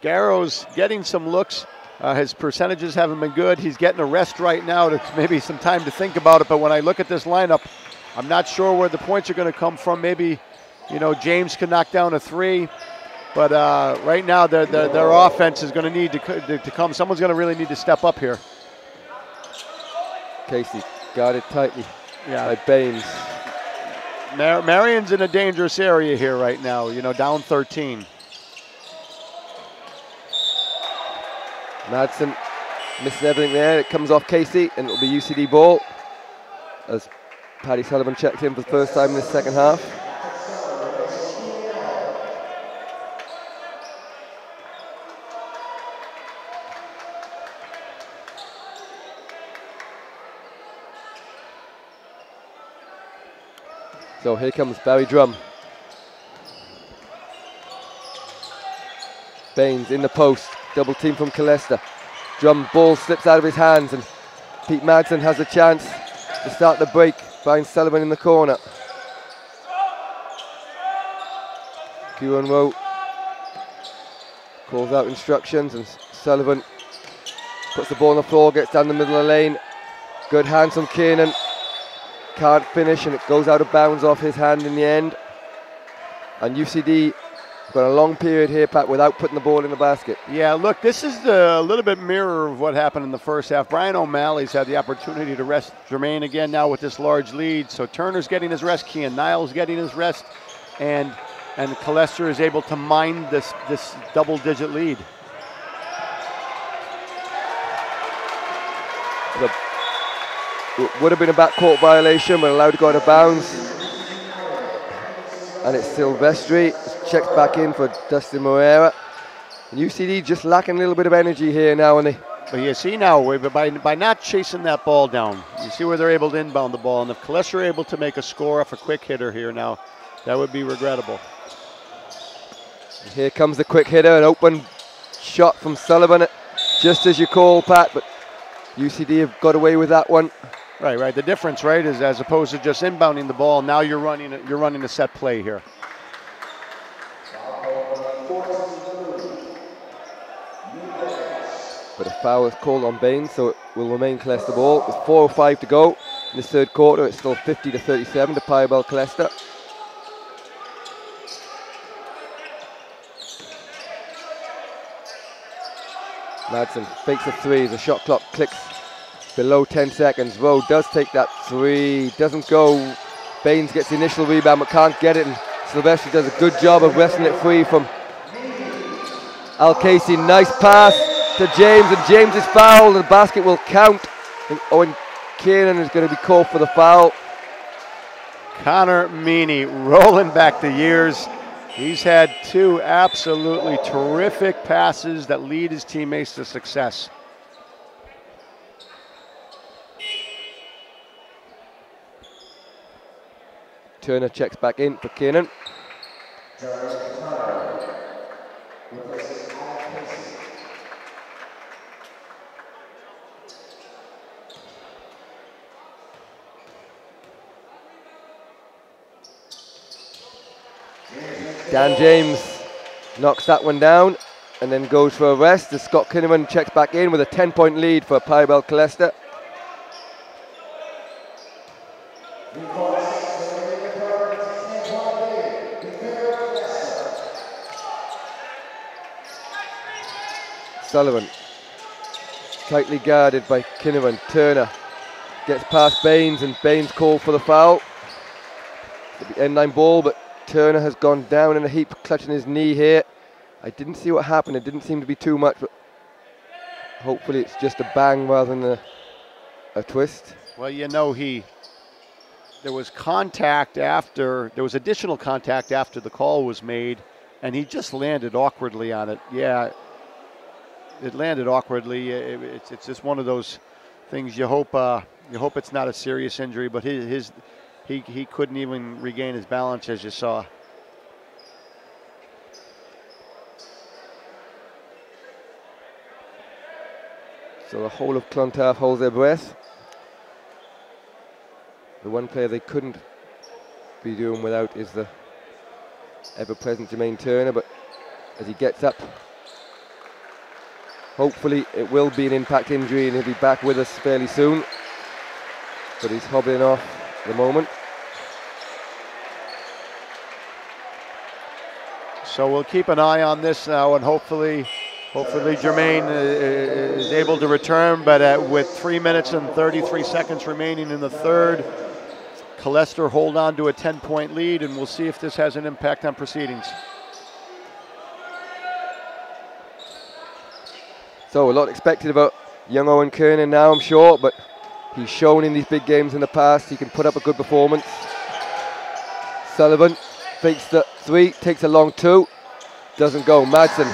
B: Garrow's getting some looks. His percentages haven't been good. He's getting a rest right now, to maybe some time to think about it. But when I look at this lineup, I'm not sure where the points are going to come from. Maybe, James could knock down a three. But right now, their offense is going to need to come. Someone's going to really need to step up here.
A: Casey guarded tightly by Baines.
B: Marian's in a dangerous area here right now, down 13.
A: Madsen misses everything there. It comes off Casey, and it'll be UCD ball as Paddy Sullivan checked in for the first time in this second half. So here comes Barry Drum. Baines in the post, double team from Killester. Drum ball slips out of his hands and Pete Madsen has a chance to start the break. Finds Sullivan in the corner. Kieran Rowe calls out instructions and Sullivan puts the ball on the floor, gets down the middle of the lane. Good hands from Kiernan. Can't finish and it goes out of bounds off his hand in the end. And UCD got a long period here, Pat, without putting the ball in the basket.
B: Yeah, look, this is a little bit mirror of what happened in the first half. Brian O'Malley's had the opportunity to rest Jermaine again now with this large lead. So Turner's getting his rest, Kean Niles getting his rest, and Killester is able to mine this double-digit lead.
A: Would have been a backcourt violation, but allowed to go out of bounds. And it's Silvestri. Checks back in for Dustin Moreira. And UCD just lacking a little bit of energy here now.
B: But you see now, by not chasing that ball down, you see where they're able to inbound the ball. And if Killester are able to make a score off a quick hitter here now, that would be regrettable.
A: Here comes the quick hitter, an open shot from Sullivan, just as you call, Pat, but UCD have got away with that one.
B: Right. The difference, right, is as opposed to just inbounding the ball, now you're running a set play here.
A: But a foul is called on Baines, so it will remain Killester ball. With 4:05 to go in this third quarter, it's still 50-37 to Pyrobel Killester. Madsen fakes a three, the shot clock clicks below 10 seconds. Rowe does take that three, doesn't go. Baines gets the initial rebound but can't get it, and Silvestri does a good job of wresting it free from Al Casey. Nice pass to James, and James is fouled. The basket will count, and Owen Kiernan is going to be called for the foul.
B: Connor Meany rolling back the years. He's had two absolutely terrific passes that lead his teammates to success.
A: Turner checks back in for Kiernan. Dan James knocks that one down and then goes for a rest as Scott Kinnaman checks back in with a 10-point lead for Pyrobel Killester. Sullivan, tightly guarded by Kinnaman. Turner gets past Baines, and Baines called for the foul. It'll be end-line ball, but Turner has gone down in a heap, clutching his knee here. I didn't see what happened. It didn't seem to be too much, but hopefully it's just a bang rather than a twist.
B: Well, you know, there was contact after, there was additional contact after the call was made, and he just landed awkwardly on it. Yeah, it landed awkwardly. It's just one of those things. You hope it's not a serious injury, but he couldn't even regain his balance, as you saw.
A: So the whole of Clontarf holds their breath. The one player they couldn't be doing without is the ever-present Jermaine Turner, but as he gets up, hopefully it will be an impact injury and he'll be back with us fairly soon. But he's hobbling off at the moment.
B: So we'll keep an eye on this now, and hopefully Jermaine is able to return. But with 3 minutes and 33 seconds remaining in the third, Killester hold on to a 10-point lead, and we'll see if this has an impact on proceedings.
A: So a lot expected about young Owen Kiernan now, I'm sure, but he's shown in these big games in the past he can put up a good performance. Sullivan fakes the three, takes a long two, doesn't go. Madsen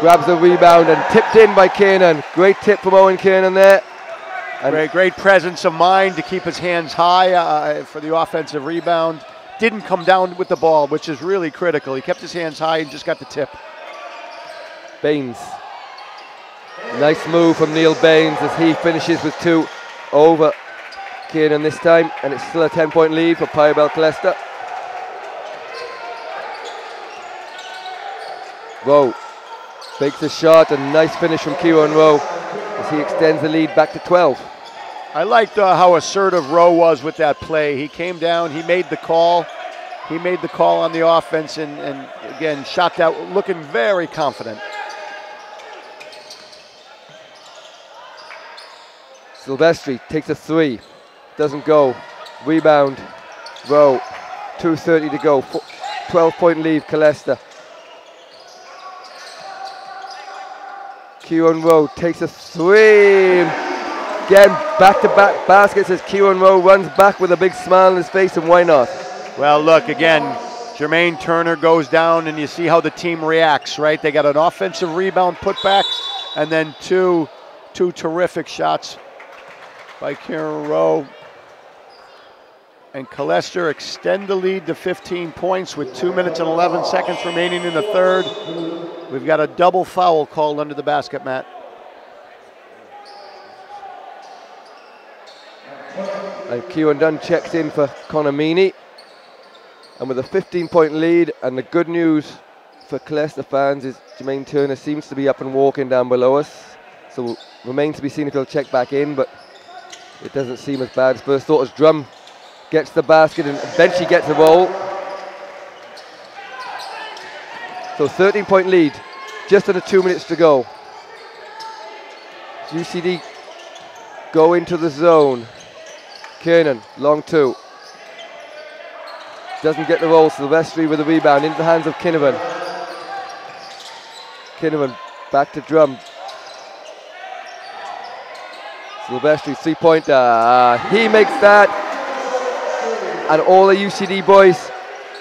A: grabs the rebound and tipped in by Kiernan. Great tip from Owen Kiernan there. And
B: great presence of mind to keep his hands high for the offensive rebound. Didn't come down with the ball, which is really critical. He kept his hands high and just got the tip.
A: Baines. Nice move from Neil Baines as he finishes with two over Kiernan this time, and it's still a 10-point lead for Pyrobel Killester. Rowe fakes a shot, and nice finish from Kieran Rowe as he extends the lead back to 12.
B: I liked how assertive Rowe was with that play. He came down, he made the call, he made the call on the offense and again, shot that, looking very confident.
A: Silvestri takes a 3, doesn't go. Rebound, Rowe, 2:30 to go, 12-point lead, Killester. Kieran Rowe takes a 3. Again, back-to-back baskets as Kieran Rowe runs back with a big smile on his face, and why not?
B: Well, look, again, Jermaine Turner goes down, and you see how the team reacts, right? They got an offensive rebound putback, and then two terrific shots by Kieran Rowe. And Killester extend the lead to 15 points with 2 minutes and 11 seconds remaining in the third. We've got a double foul called under the basket, Matt.
A: And Kieran Dunn checks in for Connor Meaney. And with a 15-point lead, and the good news for Killester fans is Jermaine Turner seems to be up and walking down below us. So remains to be seen if he'll check back in, but it doesn't seem as bad. His first thought is Drum gets the basket and eventually gets a roll. So 13-point lead, just under 2 minutes to go. UCD go into the zone. Kiernan, long 2. Doesn't get the roll. Silvestri with the rebound into the hands of Kinnavan. Kinnavan back to Drum. Silvestri, 3-pointer. He makes that. And all the UCD boys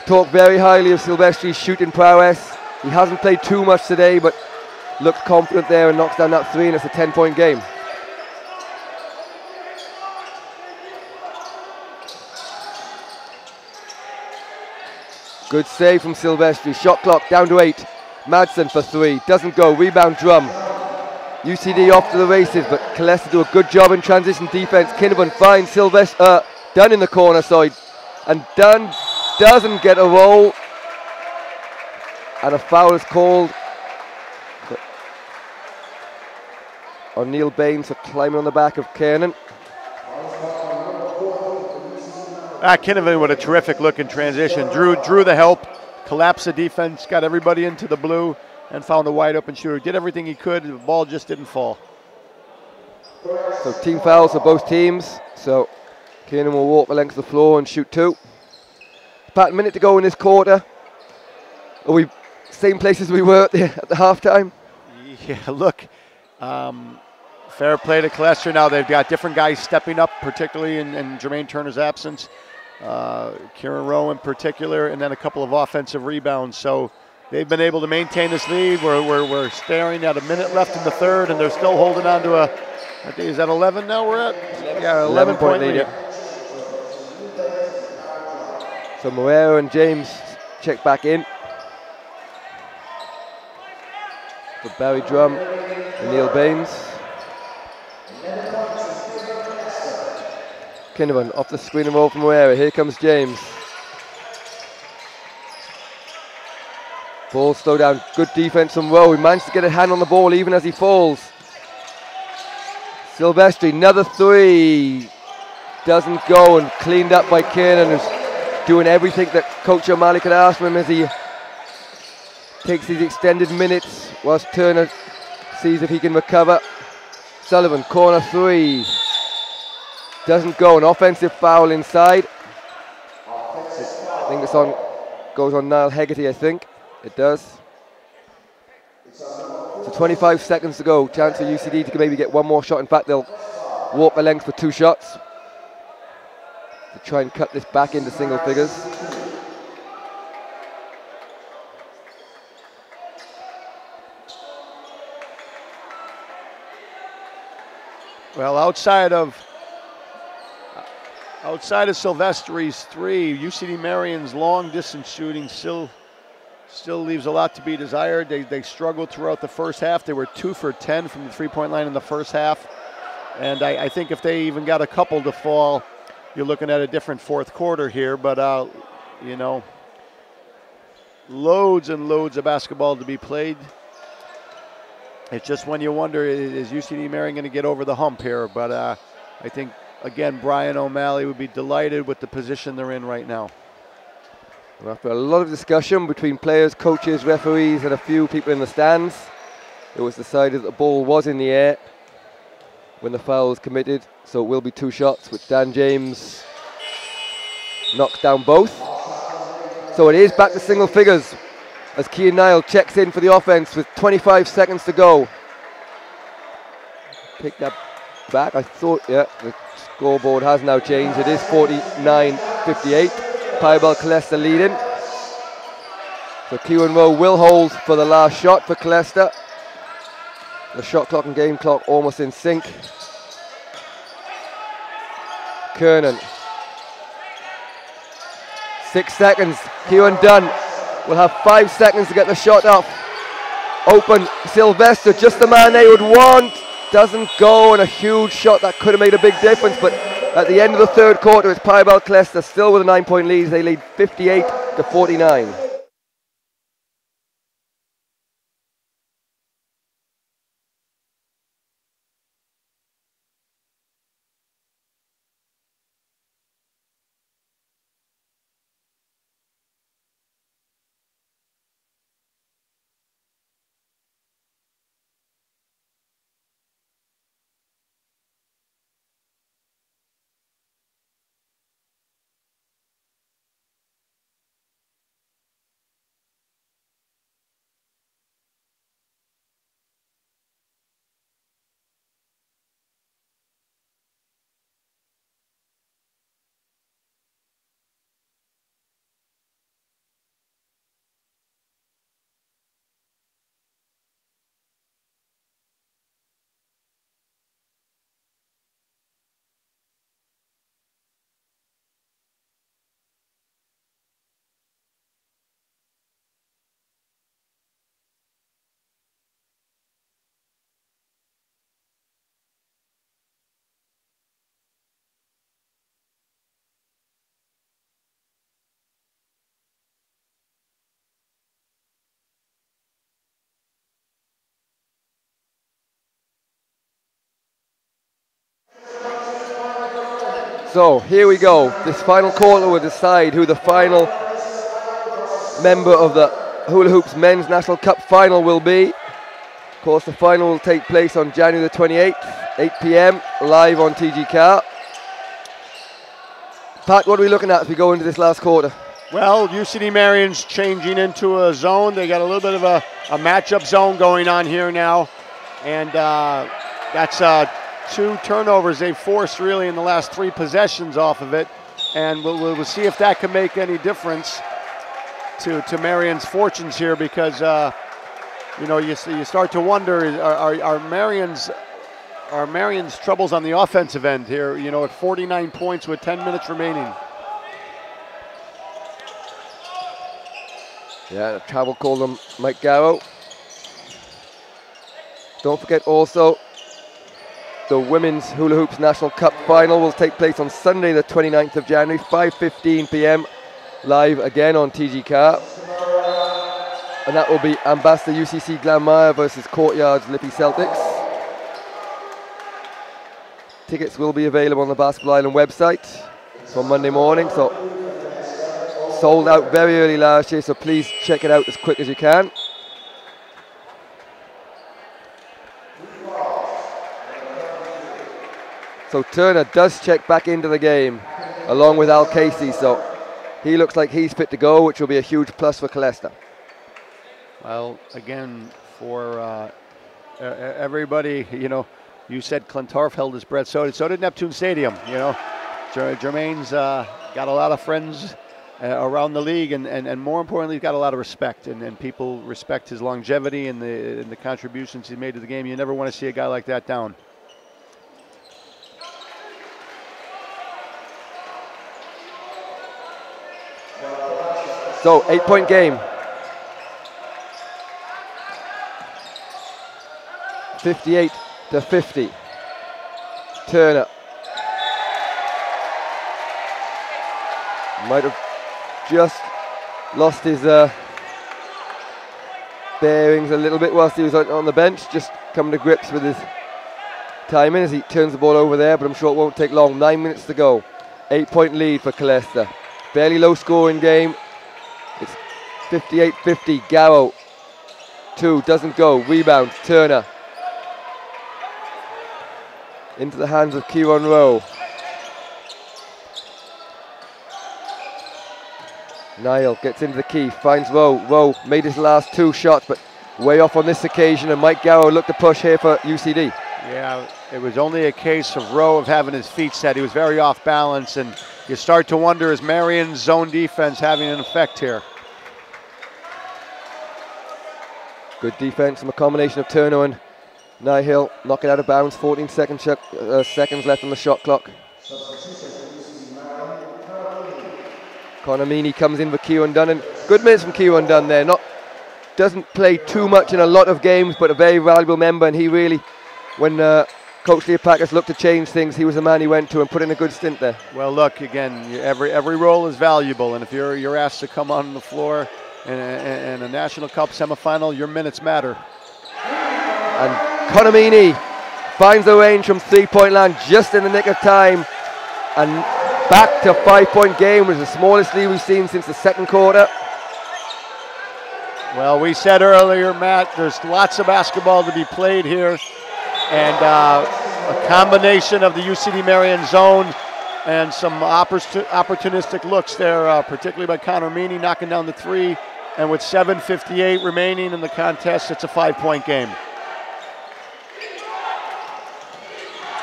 A: talk very highly of Silvestri's shooting prowess. He hasn't played too much today, but looks confident there and knocks down that 3, and it's a 10-point game. Good save from Silvestri. Shot clock down to 8. Madsen for 3. Doesn't go. Rebound Drum. UCD off to the races, but Killester do a good job in transition defense. Kinnavan finds Dunn in the corner side. And Dunn doesn't get a roll. And a foul is called on Neil Baines for climbing on the back of Kiernan.
B: Kinnavan with a terrific look in transition. Drew the help, collapsed the defense, got everybody into the blue, and found a wide open shooter. Did everything he could, the ball just didn't fall.
A: So team fouls for both teams. So Kiernan will walk the length of the floor and shoot 2. About a minute to go in this quarter. Are we same place as we were at the halftime?
B: Yeah, look, fair play to Killester. Now they've got different guys stepping up, particularly in Jermaine Turner's absence. Kieran Rowe in particular, and then a couple of offensive rebounds. So they've been able to maintain this lead. We're staring at a minute left in the third, and they're still holding on to I think, is that 11 now we're at? Yeah, 11-point lead. Yeah.
A: So Moreira and James check back in. For Barry Drum and Neil Baines. Kinnavan off the screen and roll from Moreira. Here comes James. Ball slow down. Good defense from Rowe. He managed to get a hand on the ball even as he falls. Silvestri, another 3. Doesn't go, and cleaned up by Kiernan, who's doing everything that Coach O'Malley could ask from him as he takes these extended minutes whilst Turner sees if he can recover. Sullivan, corner 3. Doesn't go, an offensive foul inside. I think this goes on Niall Hegarty, I think. It does. So 25 seconds to go. Chance for UCD to maybe get one more shot. In fact, they'll walk the length for 2 shots to try and cut this back into single figures.
B: Well, outside of Silvestri's 3, UCD Marian's long distance shooting still leaves a lot to be desired. They struggled throughout the first half. They were 2 for 10 from the 3-point line in the first half. And I think if they even got a couple to fall, you're looking at a different fourth quarter here. But, you know, loads and loads of basketball to be played. It's just when you wonder, is UCD Marian going to get over the hump here? But I think, again, Brian O'Malley would be delighted with the position they're in right now.
A: And after a lot of discussion between players, coaches, referees, and a few people in the stands, it was decided that the ball was in the air when the foul was committed, so it will be 2 shots, which Dan James knocks down both. So it is back to single figures as Cian Niall checks in for the offense with 25 seconds to go. Pick that back. I thought, yeah, the scoreboard has now changed. It is 49-58. Pyrobel Killester leading. So Kieran Rowe will hold for the last shot for Killester. The shot clock and game clock almost in sync. Kernan. 6 seconds. Kieran Dunn will have 5 seconds to get the shot off. Open. Sylvester, just the man they would want. Doesn't go, and a huge shot that could have made a big difference. But at the end of the third quarter, it's Pyrobel Killester still with a 9-point lead. They lead 58-49. So here we go. This final quarter will decide who the final member of the Hula Hoops Men's National Cup final will be. Of course, the final will take place on January the 28th, 8 p.m, live on TG Car. Pat, what are we looking at as we go into this last quarter?
B: Well, UCD Marian's changing into a zone. They got a little bit of a matchup zone going on here now. And that's 2 turnovers they forced really in the last 3 possessions off of it. And we'll see if that can make any difference to Marian's fortunes here, because you know, you start to wonder, are Marian's troubles on the offensive end here, you know, at 49 points with 10 minutes remaining.
A: Yeah, travel called them Mike Garrow. Don't forget also, the Women's Hula Hoops National Cup final will take place on Sunday the 29th of January, 5:15 p.m, live again on TG Car. And that will be Ambassador UCC Glanmire versus Courtyards Lippy Celtics. Tickets will be available on the Basketball Island website for Monday morning. So sold out very early last year, so please check it out as quick as you can. So Turner does check back into the game along with Al Casey, so he looks like he's fit to go, which will be a huge plus for Killester.
B: Well, again, for everybody, you know, you said Clontarf held his breath, so did Neptune Stadium, you know. Jermaine's got a lot of friends around the league, and more importantly, he's got a lot of respect, and people respect his longevity and the contributions he made to the game. You never want to see a guy like that down.
A: So 8-point game. 58-50. Turner might have just lost his bearings a little bit whilst he was on the bench, just coming to grips with his timing as he turns the ball over there, but I'm sure it won't take long. 9 minutes to go. 8-point lead for Killester. Fairly low scoring game. It's 58-50. Garrow, 2, doesn't go. Rebound, Turner. Into the hands of Kieran Rowe. Niall gets into the key, finds Rowe. Rowe made his last 2 shots, but way off on this occasion, and Mike Garrow looked to push here for UCD.
B: Yeah, it was only a case of Rowe of having his feet set. He was very off balance, and you start to wonder, is Marian's zone defense having an effect here?
A: Good defense from a combination of Turner and Niall. Knock it out of bounds, 14 seconds left on the shot clock. Connor Meany comes in for Kieran Dunn, and good minutes from Kieran Dunn there. Doesn't play too much in a lot of games, but a very valuable member, and he really, when Coach Leopakis looked to change things, he was the man he went to and put in a good stint there.
B: Well, look, again, every role is valuable, and if you're asked to come on the floor in a National Cup semifinal, your minutes matter.
A: And Connor Meany finds the range from 3-point land just in the nick of time, and back to 5-point game, which is the smallest lead we've seen since the second quarter.
B: Well, we said earlier, Matt, there's lots of basketball to be played here, and a combination of the UCD Marian zone and some opportunistic looks there, particularly by Connor Meany knocking down the 3, and with 7:58 remaining in the contest, it's a 5-point game.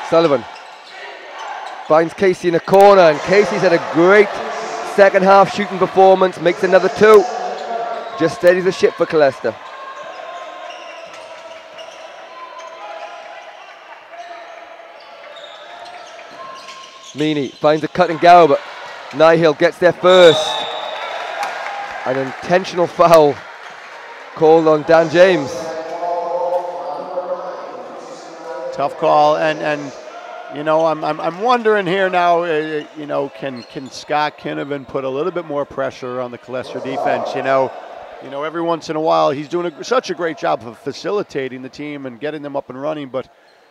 A: Sullivan finds Casey in a corner, and Casey's had a great second half shooting performance, makes another 2. Just steadies the ship for Killester. Meany finds a cut in Garrow, but Nihill gets there first. An intentional foul called on Dan James.
B: Tough call, and you know, I'm wondering here now, you know, can Scott Kinnavan put a little bit more pressure on the Killester defense? You know, every once in a while he's doing such a great job of facilitating the team and getting them up and running, but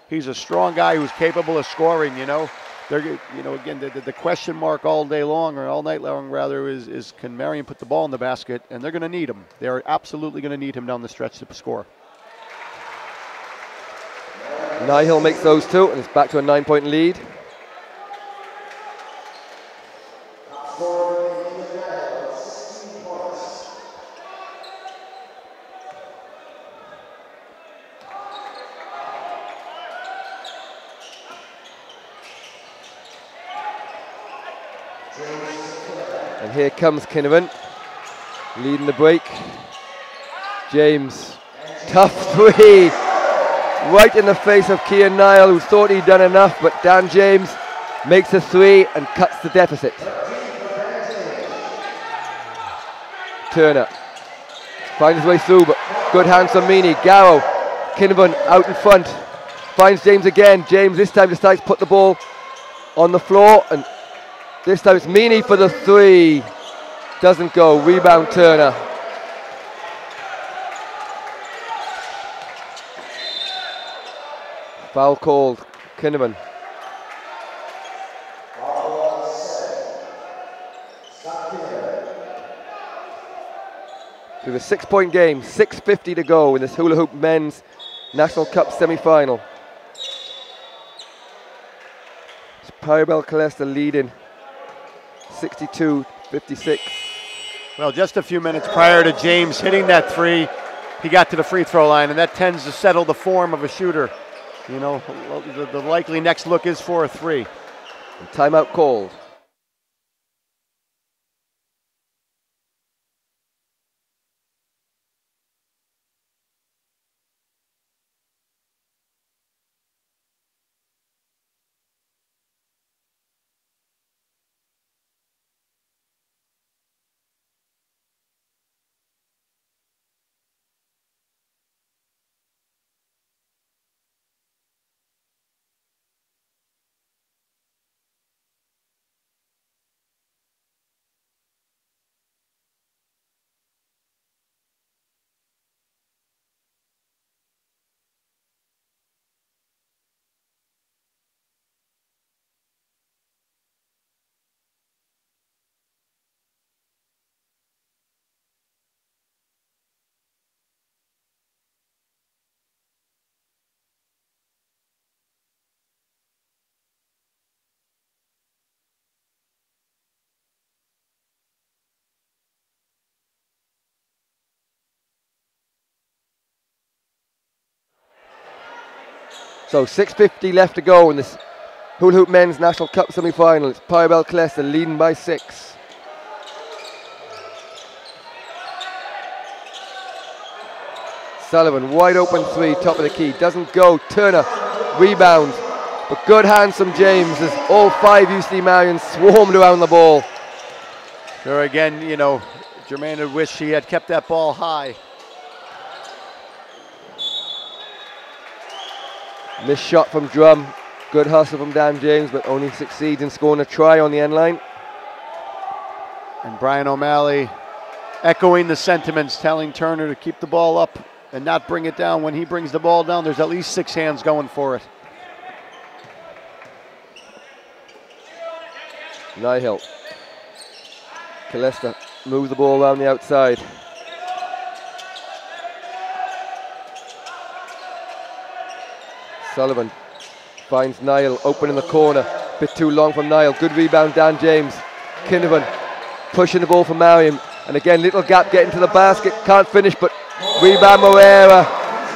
B: he's a strong guy who's capable of scoring. You know, again, the question mark all day long, or all night long rather, is can Marian put the ball in the basket? And they're going to need him. They're absolutely going to need him down the stretch to score.
A: Nihill makes those 2, and it's back to a 9-point lead. And here comes Kinnavan, leading the break. James, tough 3. Right in the face of Kian Niall, who thought he'd done enough, but Dan James makes a 3 and cuts the deficit. Turner finds his way through, but good hands from Meany. Garrow, Kinnavan out in front, finds James again. James this time decides to put the ball on the floor, and this time it's Meany for the 3. Doesn't go. Rebound Turner. Foul called, Kinnaman. To the 6-point game, 6:50 to go in this Hula Hoop Men's National Cup semi-final. It's Pyrobel Killester leading 62-56.
B: Well, just a few minutes prior to James hitting that 3, he got to the free throw line, and that tends to settle the form of a shooter. You know, the likely next look is for a 3.
A: And timeout called. So 6:50 left to go in this Hula Hoop Men's National Cup semi-final. It's Pyrobel Killester leading by 6. Sullivan, wide open 3, top of the key, doesn't go. Turner, rebound, but good hands from James as all 5 UCD Marian swarmed around the ball.
B: Sure, again, you know, Jermaine would wish he had kept that ball high.
A: Missed shot from Drum, good hustle from Dan James, but only succeeds in scoring a try on the end line.
B: And Brian O'Malley echoing the sentiments, telling Turner to keep the ball up and not bring it down. When he brings the ball down, there's at least 6 hands going for it.
A: Nihil. Killester moves the ball around the outside. Sullivan finds Niall open in the corner. Bit too long from Niall. Good rebound, Dan James. Kinnavan pushing the ball for Marian. And again, little gap getting to the basket. Can't finish, but rebound Moreira.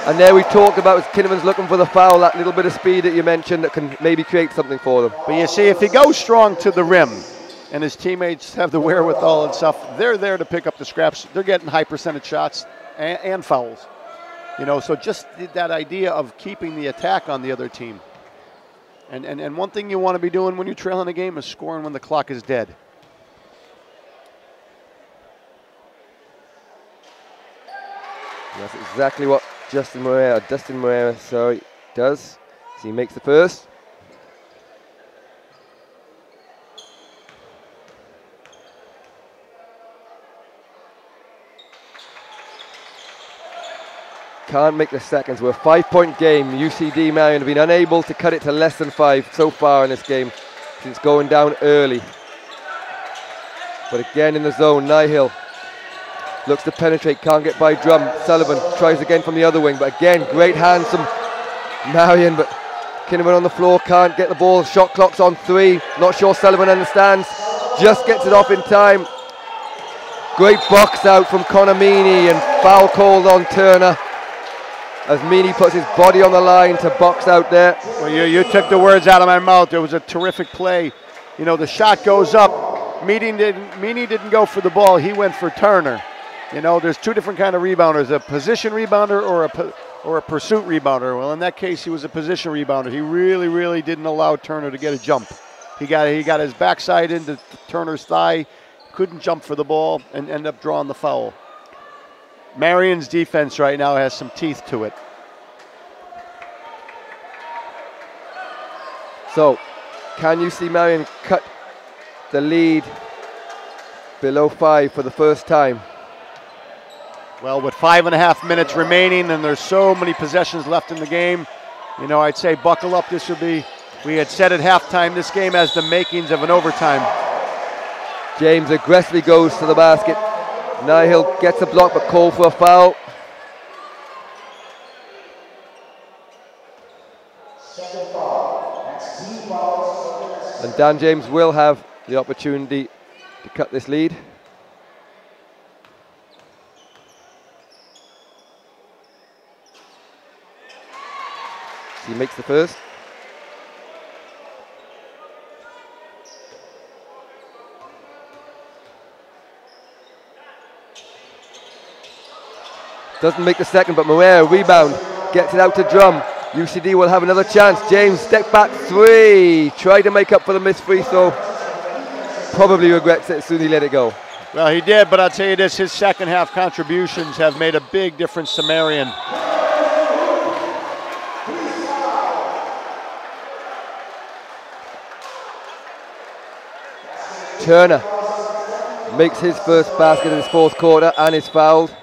A: And there we talked about as Kinnavan's looking for the foul, that little bit of speed that you mentioned that can maybe create something for them.
B: But you see, if he goes strong to the rim and his teammates have the wherewithal and stuff, they're there to pick up the scraps. They're getting high percentage shots and fouls. You know, so just that idea of keeping the attack on the other team. And one thing you want to be doing when you're trailing a game is scoring when the clock is dead.
A: And that's exactly what Dustin Moreira does. So he makes the first. Can't make the seconds. We're a 5-point game. UCD Marian have been unable to cut it to less than 5 so far in this game since going down early. But again in the zone, Nihil looks to penetrate, can't get by Drum. Sullivan tries again from the other wing, but again, great hands from Marian, but Kinnaman on the floor, can't get the ball. Shot clock's on 3. Not sure Sullivan understands. Just gets it off in time. Great box out from Connor Meaney and foul called on Turner as Meaney puts his body on the line to box out there.
B: Well, you took the words out of my mouth. It was a terrific play. You know, the shot goes up. Meaney didn't go for the ball. He went for Turner. You know, there's 2 different kind of rebounders, a position rebounder or a pursuit rebounder. Well, in that case, he was a position rebounder. He really didn't allow Turner to get a jump. He got his backside into Turner's thigh, couldn't jump for the ball, and ended up drawing the foul. Marian's defense right now has some teeth to it.
A: So, can UCD Marian cut the lead below 5 for the first time?
B: Well, with 5.5 minutes remaining and there's so many possessions left in the game, you know, I'd say buckle up. This would be, we had said at halftime, this game has the makings of an overtime.
A: James aggressively goes to the basket. Nihil gets a block but called for a foul. And Dan James will have the opportunity to cut this lead. So he makes the first. Doesn't make the second, but Moreira rebound, gets it out to Drum. UCD will have another chance. James, step back 3. Tried to make up for the missed free throw. Probably regrets it as soon as he let it go.
B: Well, he did, but I'll tell you this, his second half contributions have made a big difference to Marian.
A: Turner makes his first basket in his 4th quarter and is fouled.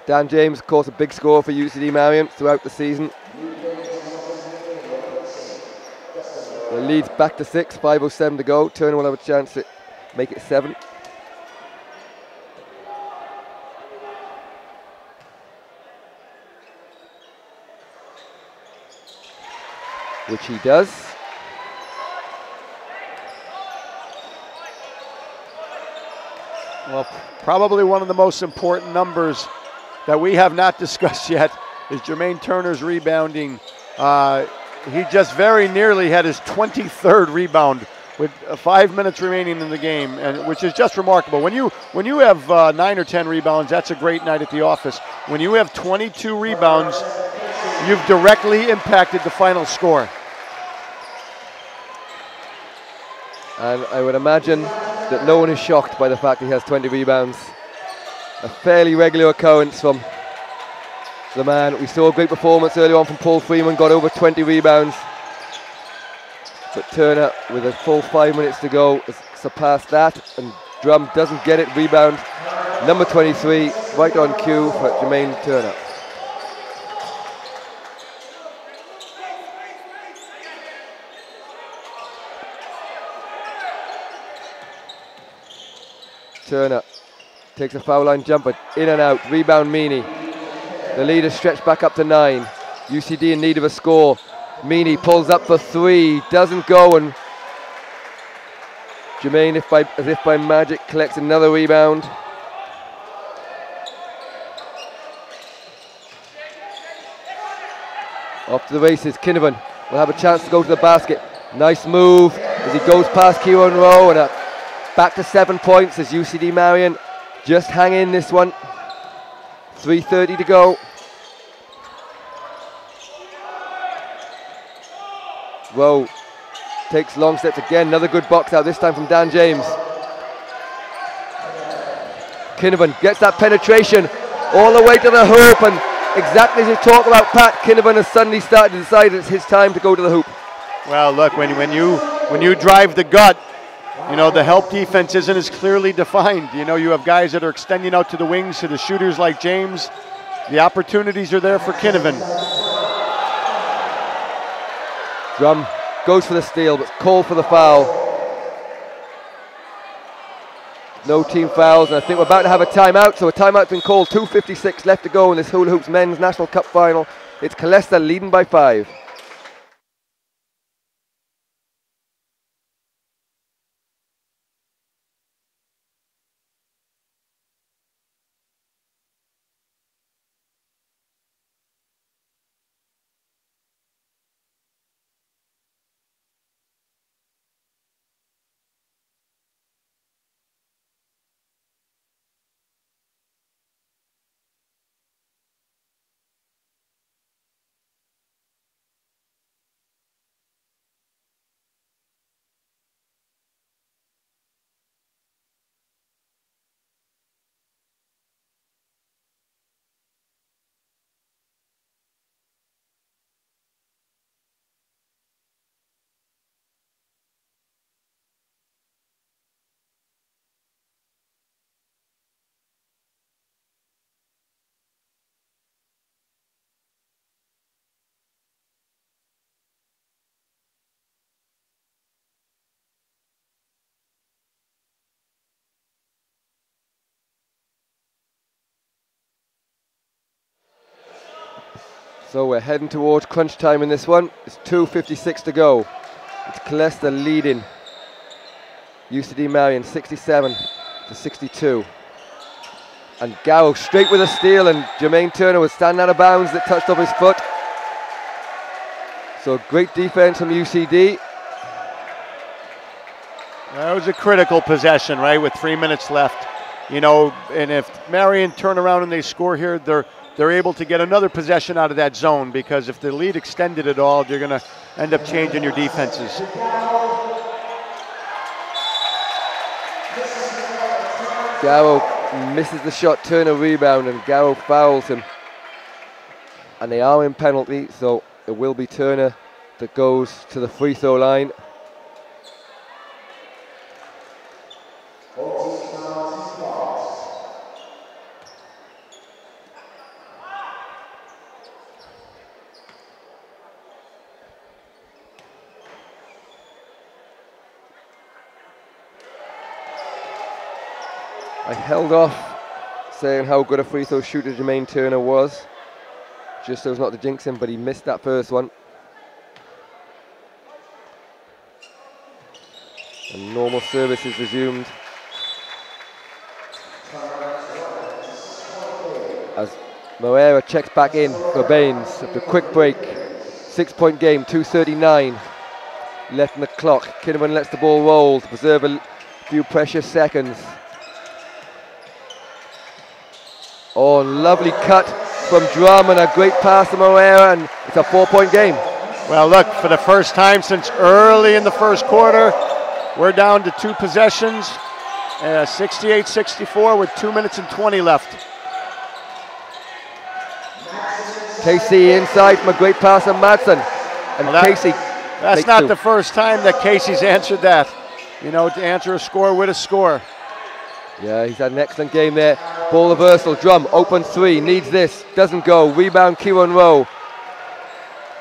A: Dan James, of course, a big scorer for UCD Marian throughout the season. The lead's back to 6, 5:07 to go. Turner will have a chance to make it 7. Which he does.
B: Well, probably one of the most important numbers that we have not discussed yet is Jermaine Turner's rebounding He just very nearly had his 23rd rebound with 5 minutes remaining in the game, and which is just remarkable. When you have 9 or 10 rebounds, that's a great night at the office. When you have 22 rebounds, you've directly impacted the final score.
A: And I would imagine that no one is shocked by the fact he has 20 rebounds. A fairly regular occurrence from the man. We saw a great performance earlier on from Paul Freeman, got over 20 rebounds. But Turner, with a full 5 minutes to go, has surpassed that, and Drum doesn't get it. Rebound number 23, right on cue for Jermaine Turner. Turner takes a foul line jumper, in and out, rebound Meany. The lead is stretched back up to 9. UCD in need of a score. Meany pulls up for 3, doesn't go, and Jermaine, as if by magic, collects another rebound. Off to the races, Kinnavan will have a chance to go to the basket. Nice move as he goes past Kieran Rowe, and back to 7 points as UCD Marian just hang in this one. 3:30 to go. Rowe takes long steps again, another good box out, this time from Dan James. Kinnavan gets that penetration all the way to the hoop, and exactly as you talk about Pat, Kinnavan has suddenly started to decide it's his time to go to the hoop.
B: Well, look, when you drive the gut, you know, the help defense isn't as clearly defined. You know, you have guys that are extending out to the wings, to the shooters like James. The opportunities are there for Kinnavan.
A: Drum goes for the steal, but called for the foul. No team fouls, and I think we're about to have a timeout, so a timeout's been called. 2:56 left to go in this Hula Hoops Men's National Cup Final. It's Killester leading by 5. So we're heading towards crunch time in this one. It's 2:56 to go. It's Killester leading UCD Marian 67 to 62. And Garrow straight with a steal, and Jermaine Turner was standing out of bounds that touched off his foot. So great defense from UCD.
B: That was a critical possession, right, with 3 minutes left. You know, and if Marian turn around and they score here, they're able to get another possession out of that zone, because if the lead extended at all, you're going to end up changing your defenses.
A: Garrow misses the shot, Turner rebound, and Garrow fouls him. And they are in penalty, so it will be Turner that goes to the free throw line. I held off saying how good a free throw shooter Jermaine Turner was, just so as not to jinx him, but he missed that first one. And normal service is resumed as Moera checks back in for Baines after a quick break. 6-point game, 2:39 left in the clock. Kinnaman lets the ball roll to preserve a few precious seconds. Oh, lovely cut from Drum and a great pass to Moera, and it's a 4-point game.
B: Well, look, for the first time since early in the first quarter, we're down to 2 possessions, 68-64 with 2 minutes and 20 left.
A: Casey inside from a great pass on Madsen, and well, Casey.
B: That's not the first time that Casey's answered that. You know, to answer a score with a score.
A: Yeah, he's had an excellent game there. Ball reversal, Drum, open 3, needs this, doesn't go. Rebound, Kieran Rowe.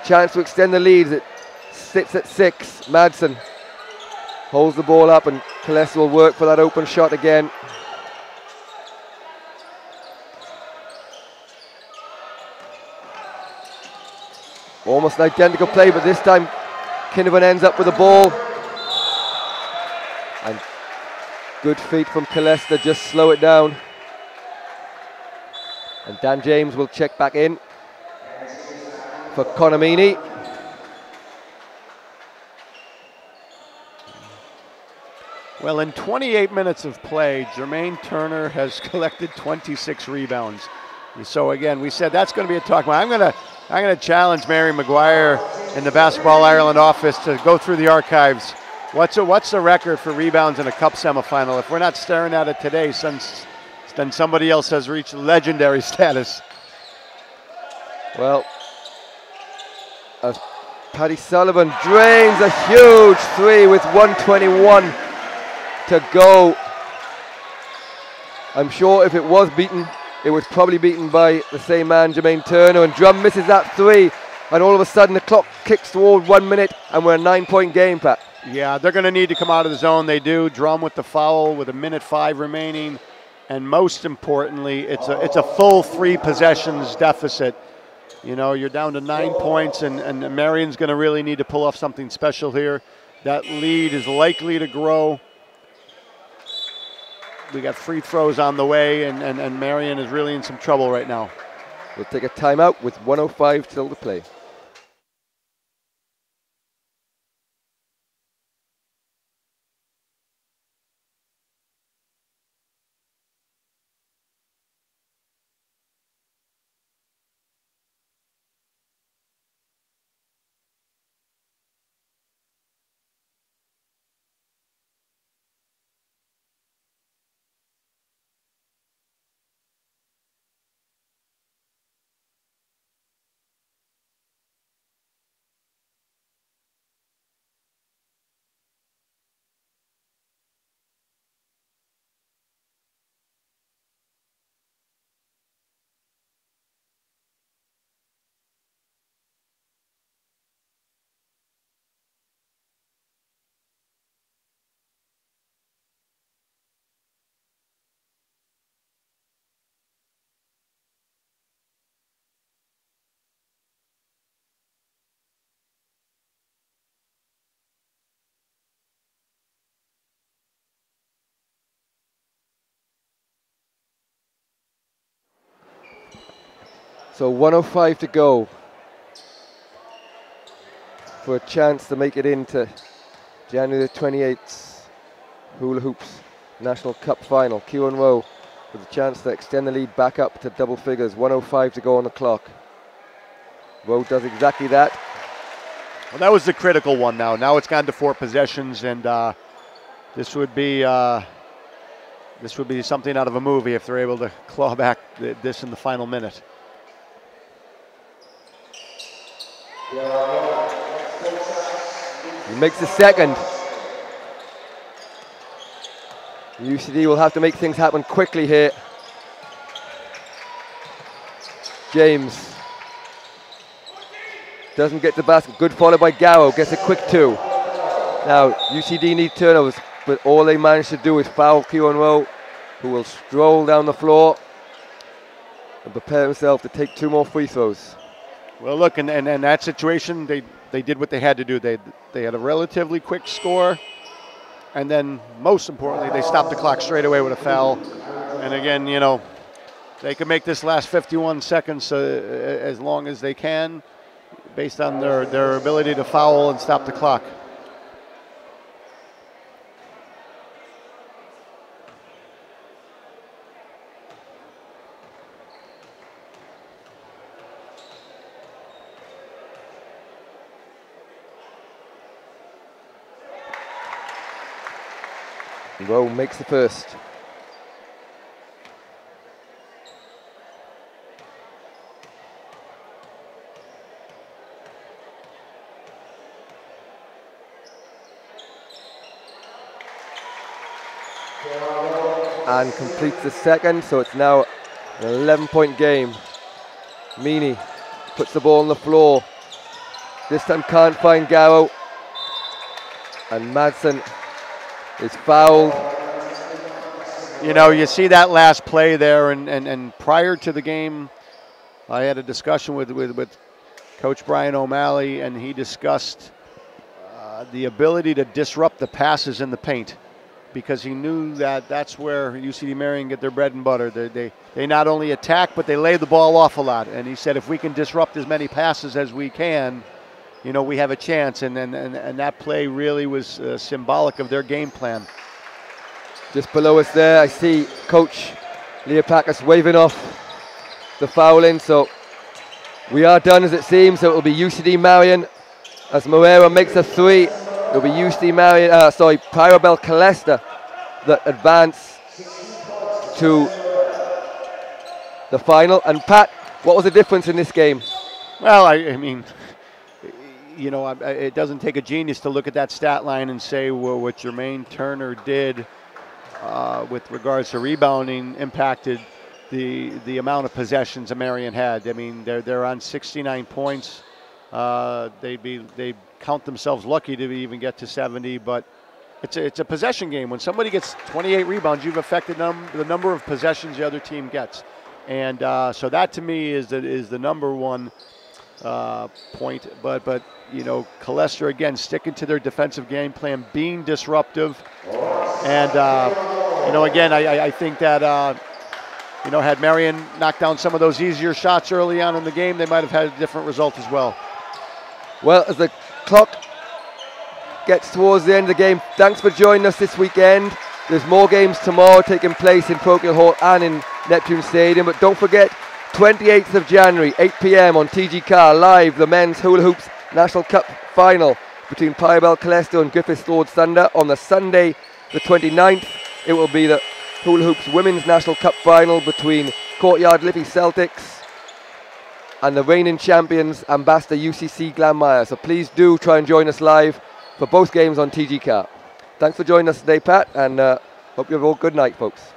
A: Chance to extend the lead. It sits at 6. Madsen holds the ball up, and Killester will work for that open shot again. Almost an identical play, but this time Kinnaman ends up with the ball. And good feet from Killester, just slow it down. And Dan James will check back in for Conamini.
B: Well, in 28 minutes of play, Jermaine Turner has collected 26 rebounds. So again, we said that's going to be a talk. I'm going to challenge Mary McGuire in the Basketball Ireland office to go through the archives. What's the record for rebounds in a cup semifinal? If we're not staring at it today, then somebody else has reached legendary status.
A: Well, Paddy Sullivan drains a huge 3 with 1:21 to go. I'm sure if it was beaten, it was probably beaten by the same man, Jermaine Turner, and Drum misses that 3, and all of a sudden the clock kicks toward 1 minute, and we're a 9-point game, Pat.
B: Yeah, they're going to need to come out of the zone. They do. Drum with the foul with 1:05 remaining, and most importantly, it's a full 3 possessions deficit. You know, you're down to 9 points, and Marian's going to really need to pull off something special here. That lead is likely to grow. We got free throws on the way, and Marian is really in some trouble right now.
A: We'll take a timeout with 1:05 still to play. So 1:05 to go for a chance to make it into January the 28th Hula Hoops National Cup Final. Kieran Rowe with a chance to extend the lead back up to double figures. 1:05 to go on the clock. Rowe does exactly that.
B: Well, that was the critical one now. Now it's gone to 4 possessions, and this would be something out of a movie if they're able to claw back this in the final minute.
A: He makes the second. UCD will have to make things happen quickly here. James doesn't get the basket. Good follow by Garrow. Gets a quick 2. Now UCD need turnovers, but all they manage to do is foul Kieran Rowe, who will stroll down the floor and prepare himself to take 2 more free throws.
B: Well, look, in that situation, they did what they had to do. They had a relatively quick score, and then most importantly, they stopped the clock straight away with a foul. And again, you know, they can make this last 51 seconds as long as they can. based on their ability to foul and stop the clock.
A: Rowe makes the first. And completes the second, so it's now an 11-point game. Meany puts the ball on the floor. This time can't find Garrow. And Madsen is fouled.
B: You know, you see that last play there, and prior to the game, I had a discussion with Coach Brian O'Malley, and he discussed the ability to disrupt the passes in the paint, because he knew that that's where UCD Marian get their bread and butter. They not only attack, but they lay the ball off a lot. And he said if we can disrupt as many passes as we can, you know, we have a chance. And that play really was symbolic of their game plan.
A: Just below us there, I see Coach Leopakis waving off the fouling. So we are done as it seems. So it will be UCD Marian as Moreira makes a three. It'll be UCD Marian, Pyrobel Killester that advance to the final. And Pat, what was the difference in this game?
B: Well, I mean, you know, it doesn't take a genius to look at that stat line and say, well, what Jermaine Turner did with regards to rebounding impacted the amount of possessions that Marian had. I mean, they're on 69 points. They count themselves lucky to even get to 70, but it's a possession game. When somebody gets 28 rebounds, you've affected the number of possessions the other team gets, and so that to me is the number one point. But you know, Killester again sticking to their defensive game plan, being disruptive, and you know, again I think that you know, had Marian knocked down some of those easier shots early on in the game, they might have had a different result as well.
A: Well, as the clock gets towards the end of the game, thanks for joining us this weekend. There's more games tomorrow taking place in Parochial Hall and in Neptune Stadium. But don't forget, 28th of January, 8 p.m. on TG Car, live, the men's Hula Hoops National Cup final between Pyrobel Killester and Griffith Lord's Thunder. On the Sunday, the 29th, it will be the Hula Hoops Women's National Cup final between Courtyard Liffey Celtics and the reigning champions, Ambassador UCC Glanmire. So please do try and join us live for both games on TG Car. Thanks for joining us today, Pat, and hope you have a good night, folks.